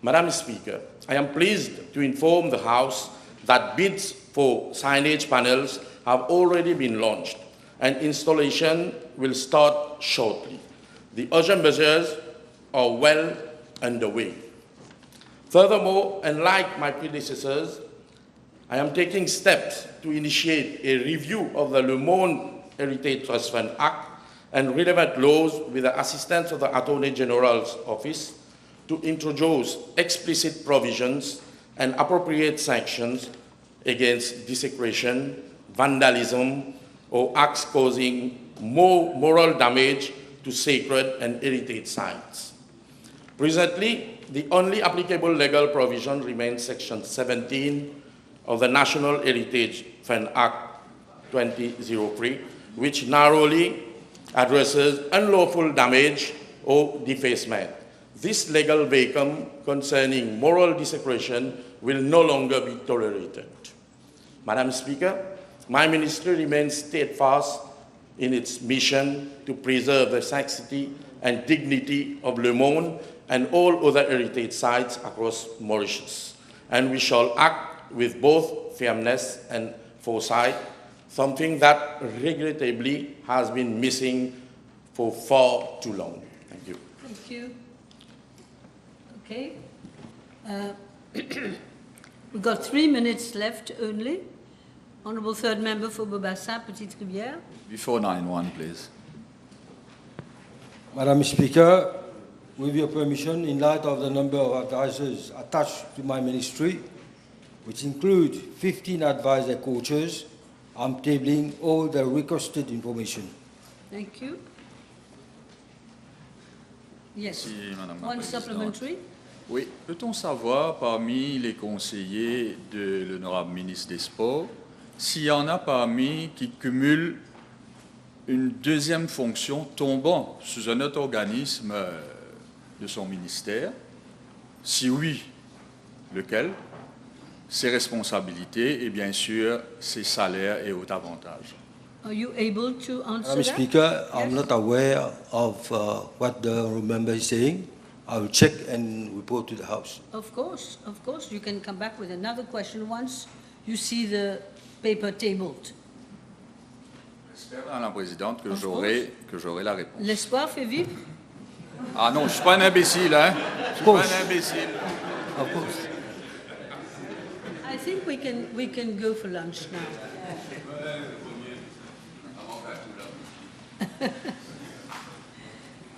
Madam Speaker, I am pleased to inform the House that bids for signage panels have already been launched and installation will start shortly. The urgent measures are well underway. Furthermore, unlike my predecessors, I am taking steps to initiate a review of the Le Monde Heritage Trust Fund Act and relevant laws with the assistance of the Attorney General's Office to introduce explicit provisions and appropriate sanctions against desecration, vandalism, or acts causing more moral damage to sacred and heritage sites. Presently, the only applicable legal provision remains Section 17 of the National Heritage Fund Act 2003, which narrowly addresses unlawful damage or defacement. This legal vacuum concerning moral desecration will no longer be tolerated. Madam Speaker, my ministry remains steadfast in its mission to preserve the sanctity and dignity of Le Monde and all other heritage sites across Mauritius. And we shall act with both firmness and foresight, something that regrettably has been missing for far too long. Thank you. Thank you. Okay. We've got 3 minutes left only. Honourable Third Member for Bobassin, Petite Rivière. Before 9-1, please. Madam Speaker, with your permission, in light of the number of advisors attached to my ministry, which include 15 advisor coaches, I'm tabling all the requested information. Thank you. Yes. Merci, Madame la One Présidente. supplementary. Oui, peut-on savoir parmi les conseillers de l'honorable ministre des Sports s'il y en a parmi qui cumulent une deuxième fonction tombant sous un autre organisme de son ministère? Si oui, lequel? Ses responsabilités et bien sûr ses salaires et autres avantages. Are you able to answer Madam that? Speaker, I'm Yes. not aware of what the member is saying. I will check and report to the House. Of course, you can come back with another question once you see the paper tabled. J'espère, Madame la Présidente, que Of j'aurai la réponse. L'espoir fait vivre. Ah non, je ne suis pas un imbécile, hein? Je suis pas un imbécile. Of course. I think we can go for lunch now.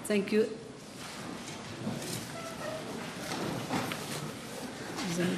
Thank you. Vous avez